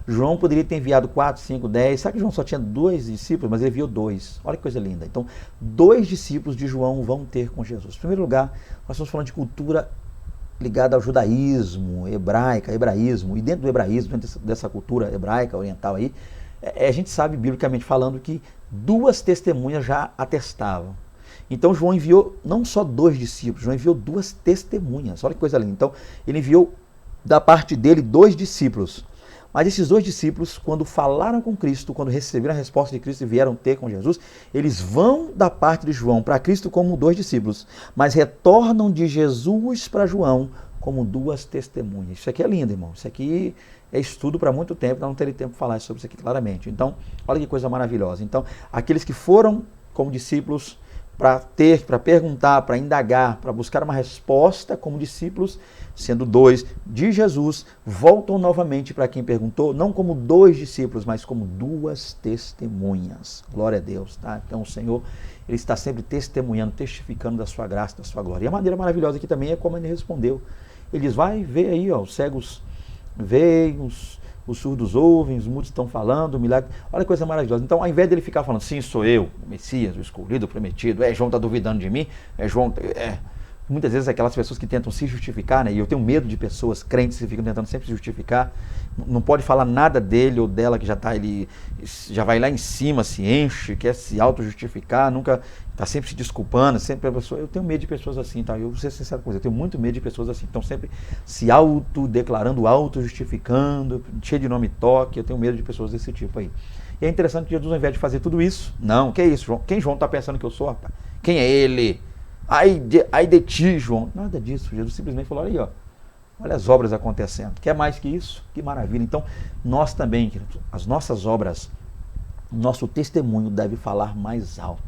João poderia ter enviado 4, 5, 10. Sabe que João só tinha 2 discípulos, mas ele enviou 2. Olha que coisa linda. Então, 2 discípulos de João vão ter com Jesus. Em primeiro lugar, nós estamos falando de cultura ligada ao judaísmo, hebraísmo. E dentro do hebraísmo, dentro dessa cultura hebraica, oriental aí, a gente sabe, biblicamente falando, que 2 testemunhas já atestavam. Então, João enviou não só 2 discípulos, João enviou 2 testemunhas. Olha que coisa linda. Então, ele enviou da parte dele 2 discípulos. Mas esses 2 discípulos, quando falaram com Cristo, quando receberam a resposta de Cristo e vieram ter com Jesus, eles vão da parte de João para Cristo como 2 discípulos, mas retornam de Jesus para João como 2 testemunhas. Isso aqui é lindo, irmão. Isso aqui é estudo para muito tempo, nós não teria tempo de falar sobre isso aqui claramente. Então, olha que coisa maravilhosa. Então, aqueles que foram como discípulos para perguntar, para indagar, para buscar uma resposta como discípulos, sendo 2 de Jesus, voltam novamente para quem perguntou, não como 2 discípulos, mas como 2 testemunhas. Glória a Deus, tá? Então o Senhor, ele está sempre testemunhando, testificando da sua graça, da sua glória. E a maneira maravilhosa aqui também é como ele respondeu. Ele diz, vai ver aí, ó, os cegos veem, os surdos ouvem, os mudos estão falando, o milagre. Olha que coisa maravilhosa. Então, ao invés dele ficar falando, sim, sou eu, o Messias, o escolhido, o prometido, João está duvidando de mim, muitas vezes aquelas pessoas que tentam se justificar, né? E eu tenho medo de pessoas crentes que ficam tentando sempre se justificar, não pode falar nada dele ou dela que ele já vai lá em cima, se enche, quer se auto-justificar, nunca está sempre se desculpando, sempre a pessoa. Eu tenho medo de pessoas assim, tá? Eu vou ser sincero com você, eu tenho muito medo de pessoas assim, estão sempre se auto-declarando, auto-justificando, cheio de nome e toque. Eu tenho medo de pessoas desse tipo aí. E é interessante que Jesus, ao invés de fazer tudo isso, não, que é isso, João? Quem João está pensando que eu sou, rapaz? Quem é ele? Ai de ti, João. Nada disso. Jesus simplesmente falou, olha aí, ó, olha as obras acontecendo. Quer mais que isso? Que maravilha. Então, nós também, queridos, as nossas obras, nosso testemunho deve falar mais alto.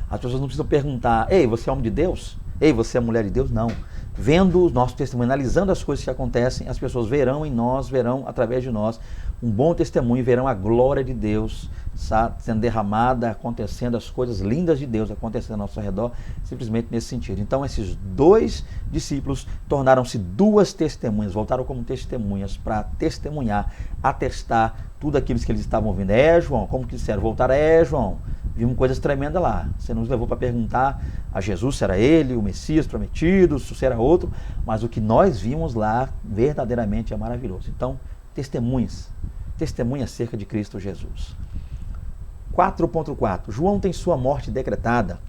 As pessoas não precisam perguntar, ei, você é homem de Deus? Ei, você é mulher de Deus? Não. Vendo o nosso testemunho, analisando as coisas que acontecem, as pessoas verão em nós, verão através de nós um bom testemunho, verão a glória de Deus sendo derramada, acontecendo, as coisas lindas de Deus acontecendo ao nosso redor, simplesmente nesse sentido. Então, esses 2 discípulos tornaram-se 2 testemunhas, voltaram como testemunhas para testemunhar, atestar tudo aquilo que eles estavam ouvindo. João, como que disseram? Voltaram, João, vimos coisas tremendas lá. Você nos levou para perguntar a Jesus se era ele, o Messias prometido, se era outro, mas o que nós vimos lá verdadeiramente é maravilhoso. Então, testemunhas acerca de Cristo Jesus. 4.4. João tem sua morte decretada.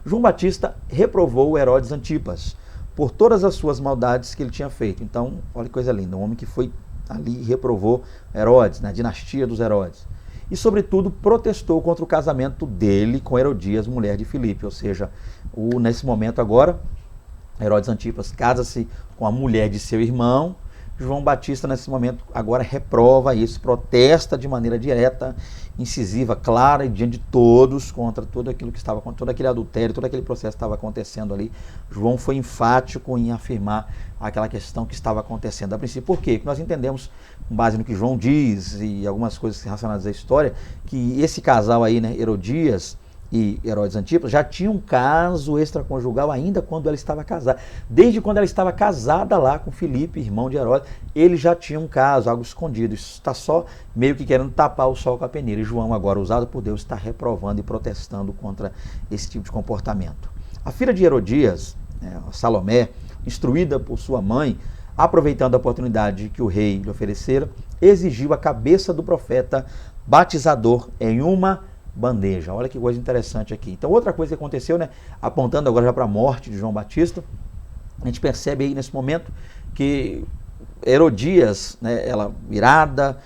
João Batista reprovou Herodes Antipas por todas as suas maldades que ele tinha feito. Então, olha que coisa linda, um homem que foi ali e reprovou Herodes, na dinastia dos Herodes. E, sobretudo, protestou contra o casamento dele com Herodias, mulher de Filipe. Ou seja, nesse momento agora, Herodes Antipas casa-se com a mulher de seu irmão. João Batista, nesse momento, agora reprova isso, protesta de maneira direta, incisiva, clara e diante de todos contra tudo aquilo que estava, todo aquele adultério, todo aquele processo que estava acontecendo ali. João foi enfático em afirmar aquela questão que estava acontecendo. A princípio, por quê? Porque nós entendemos, com base no que João diz e algumas coisas relacionadas à história, que esse casal aí, né, Herodias e Herodes Antipas, já tinha um caso extraconjugal ainda quando ela estava casada. Desde quando ela estava casada lá com Filipe, irmão de Herodes, ele já tinha um caso, algo escondido. Isso está só meio que querendo tapar o sol com a peneira. E João, agora usado por Deus, está reprovando e protestando contra esse tipo de comportamento. A filha de Herodias, Salomé, instruída por sua mãe, aproveitando a oportunidade que o rei lhe oferecera, exigiu a cabeça do profeta batizador em uma bandeja. Olha que coisa interessante aqui. Então, outra coisa que aconteceu, né, apontando agora já para a morte de João Batista, a gente percebe aí nesse momento que Herodias, né, ela irada,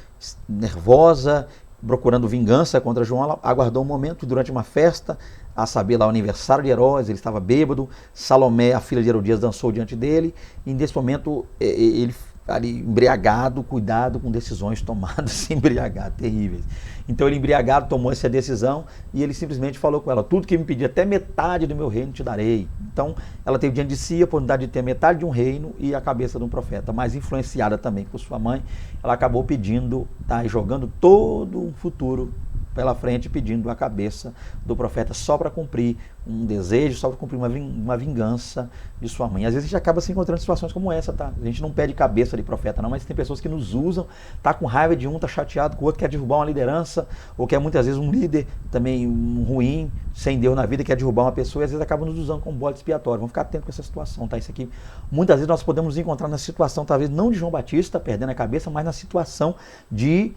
nervosa, procurando vingança contra João, ela aguardou um momento durante uma festa, a saber lá o aniversário de Herodes, ele estava bêbado, Salomé, a filha de Herodias, dançou diante dele, e nesse momento ele ali embriagado, cuidado com decisões tomadas embriagado, terríveis. Então ele embriagado tomou essa decisão e ele simplesmente falou com ela, tudo que me pedir, até metade do meu reino te darei. Então ela teve diante de si a oportunidade de ter metade de um reino e a cabeça de um profeta, mas influenciada também por sua mãe, ela acabou pedindo, tá, e jogando todo um futuro pela frente pedindo a cabeça do profeta só para cumprir um desejo, só para cumprir uma vingança de sua mãe. Às vezes a gente acaba se encontrando em situações como essa, tá? A gente não pede cabeça de profeta não, mas tem pessoas que nos usam, tá com raiva de um, tá chateado com o outro, quer derrubar uma liderança, ou quer muitas vezes um líder também ruim, sem Deus na vida, quer derrubar uma pessoa, e às vezes acaba nos usando como bode expiatório. Vamos ficar atentos com essa situação, tá? Isso aqui, muitas vezes nós podemos nos encontrar na situação, talvez não de João Batista, perdendo a cabeça, mas na situação de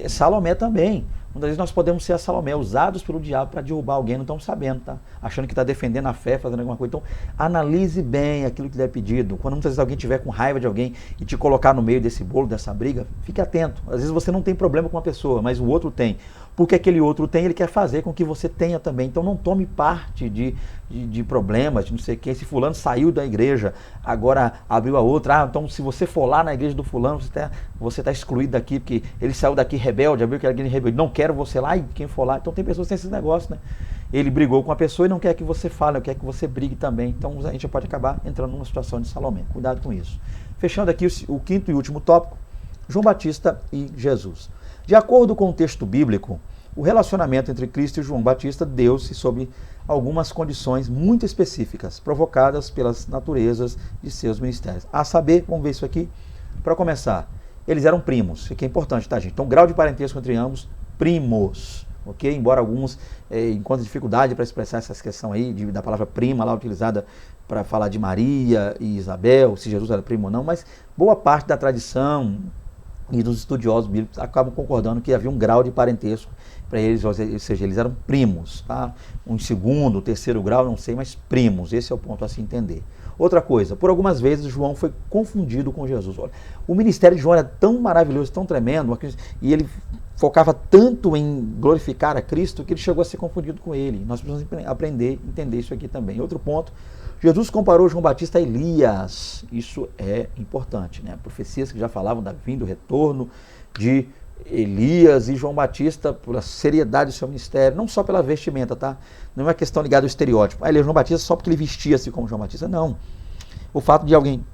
Salomé também. Muitas vezes nós podemos ser a Salomé, usados pelo diabo para derrubar alguém, não estamos sabendo, tá? Achando que está defendendo a fé, fazendo alguma coisa. Então, analise bem aquilo que lhe é pedido. Quando muitas vezes alguém tiver com raiva de alguém e te colocar no meio desse bolo, dessa briga, fique atento. Às vezes você não tem problema com uma pessoa, mas o outro tem. Porque aquele outro tem, ele quer fazer com que você tenha também. Então não tome parte de problemas, de não sei quem. Esse fulano saiu da igreja, agora abriu a outra. Ah, então se você for lá na igreja do fulano, você tá excluído daqui, porque ele saiu daqui rebelde, abriu que alguém rebelde. Não quero você lá, e quem for lá. Então tem pessoas que têm esses negócios, né? Ele brigou com a pessoa e não quer que você fale, não quer que você brigue também. Então a gente pode acabar entrando numa situação de Salomé. Cuidado com isso. Fechando aqui o quinto e último tópico, João Batista e Jesus. De acordo com o texto bíblico, o relacionamento entre Cristo e João Batista deu-se sob algumas condições muito específicas, provocadas pelas naturezas de seus ministérios. A saber, vamos ver isso aqui, para começar, eles eram primos, isso aqui é importante, tá, gente? Então, grau de parentesco entre ambos, primos, ok? Embora alguns encontrem dificuldade para expressar essa questão aí, da palavra prima lá utilizada para falar de Maria e Isabel, se Jesus era primo ou não, mas boa parte da tradição e dos estudiosos bíblicos acabam concordando que havia um grau de parentesco para eles, ou seja, eles eram primos, tá? Um segundo, terceiro grau, não sei, mas primos, esse é o ponto a se entender. Outra coisa, por algumas vezes João foi confundido com Jesus. Olha, o ministério de João era tão maravilhoso, tão tremendo, e ele focava tanto em glorificar a Cristo que ele chegou a ser confundido com ele. Nós precisamos aprender, entender isso aqui também. Outro ponto, Jesus comparou João Batista a Elias. Isso é importante, né? Profecias que já falavam da vinda, do retorno de Elias e João Batista, pela seriedade do seu ministério, não só pela vestimenta, tá? Não é uma questão ligada ao estereótipo. Ele é João Batista só porque ele vestia-se como João Batista, não. O fato de alguém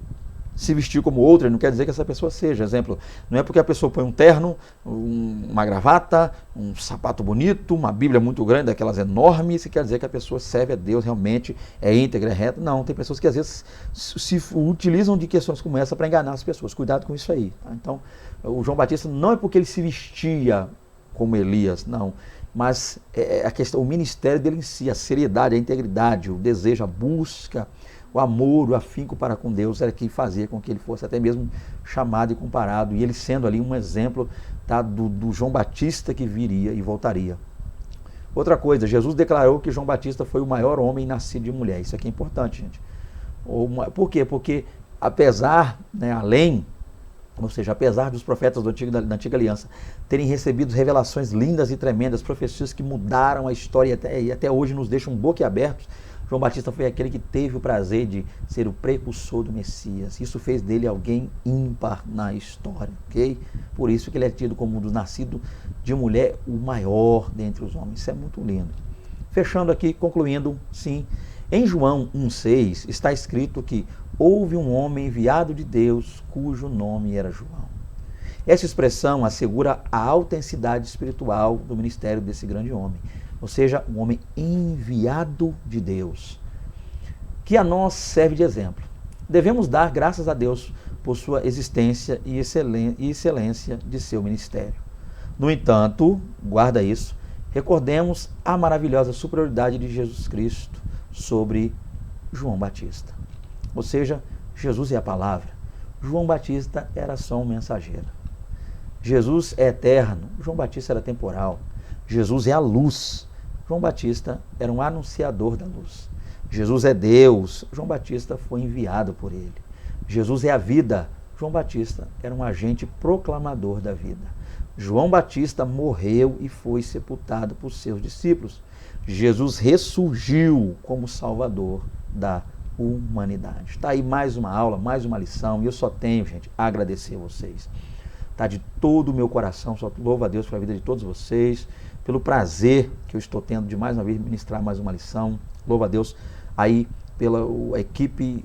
se vestir como outra não quer dizer que essa pessoa seja. Exemplo, não é porque a pessoa põe um terno, uma gravata, um sapato bonito, uma Bíblia muito grande, daquelas enormes, isso quer dizer que a pessoa serve a Deus, realmente é íntegra, é reta. Não, tem pessoas que às vezes se utilizam de questões como essa para enganar as pessoas. Cuidado com isso aí. Tá? Então, o João Batista não é porque ele se vestia como Elias, não. Mas a questão, o ministério dele em si, a seriedade, a integridade, o desejo, a busca, o amor, o afinco para com Deus era que fazia com que ele fosse até mesmo chamado e comparado, e ele sendo ali um exemplo, tá, do João Batista que viria e voltaria. Outra coisa, Jesus declarou que João Batista foi o maior homem nascido de mulher. Isso aqui é importante, gente. Por quê? Porque apesar, né, ou seja, apesar dos profetas da antiga aliança terem recebido revelações lindas e tremendas, profecias que mudaram a história e até hoje nos deixam boquiabertos, João Batista foi aquele que teve o prazer de ser o precursor do Messias. Isso fez dele alguém ímpar na história, ok? Por isso que ele é tido como um dos nascidos de mulher, o maior dentre os homens. Isso é muito lindo. Fechando aqui, concluindo, sim, em João 1,6 está escrito que houve um homem enviado de Deus cujo nome era João. Essa expressão assegura a autenticidade espiritual do ministério desse grande homem. Ou seja, um homem enviado de Deus, que a nós serve de exemplo. Devemos dar graças a Deus por sua existência e excelência de seu ministério. No entanto, guarda isso, recordemos a maravilhosa superioridade de Jesus Cristo sobre João Batista. Ou seja, Jesus é a palavra, João Batista era só um mensageiro. Jesus é eterno, João Batista era temporal. Jesus é a luz, João Batista era um anunciador da luz. Jesus é Deus, João Batista foi enviado por ele. Jesus é a vida, João Batista era um agente proclamador da vida. João Batista morreu e foi sepultado por seus discípulos. Jesus ressurgiu como Salvador da humanidade. Está aí mais uma aula, mais uma lição, e eu só tenho, gente, a agradecer a vocês. Tá, de todo o meu coração, só louvo a Deus pela vida de todos vocês, pelo prazer que eu estou tendo de mais uma vez ministrar mais uma lição. Louvo a Deus aí pela a equipe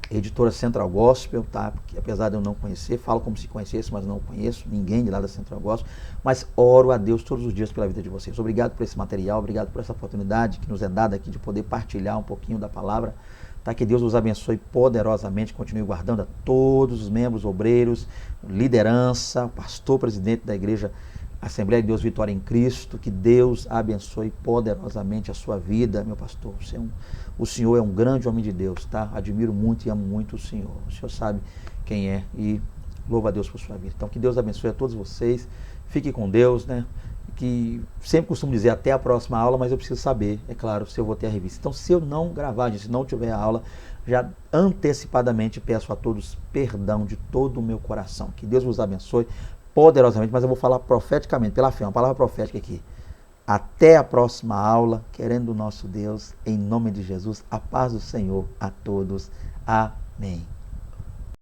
editora Central Gospel, tá? Porque apesar de eu não conhecer, falo como se conhecesse, mas não conheço ninguém de lá da Central Gospel, mas oro a Deus todos os dias pela vida de vocês. Obrigado por esse material, obrigado por essa oportunidade que nos é dada aqui de poder partilhar um pouquinho da palavra, tá? Que Deus os abençoe poderosamente, continue guardando a todos os membros, obreiros, liderança, pastor, presidente da igreja Assembleia de Deus Vitória em Cristo, que Deus abençoe poderosamente a sua vida, meu pastor. O senhor é um grande homem de Deus, tá? Admiro muito e amo muito o senhor. O senhor sabe quem é e louva a Deus por sua vida. Então, que Deus abençoe a todos vocês. Fique com Deus, né? Que sempre costumo dizer até a próxima aula, mas eu preciso saber, é claro, se eu vou ter a revista. Então, se eu não gravar, se não tiver a aula, já antecipadamente peço a todos perdão de todo o meu coração. Que Deus vos abençoe poderosamente, mas eu vou falar profeticamente, pela fé, uma palavra profética aqui. Até a próxima aula, querendo o nosso Deus, em nome de Jesus, a paz do Senhor a todos. Amém.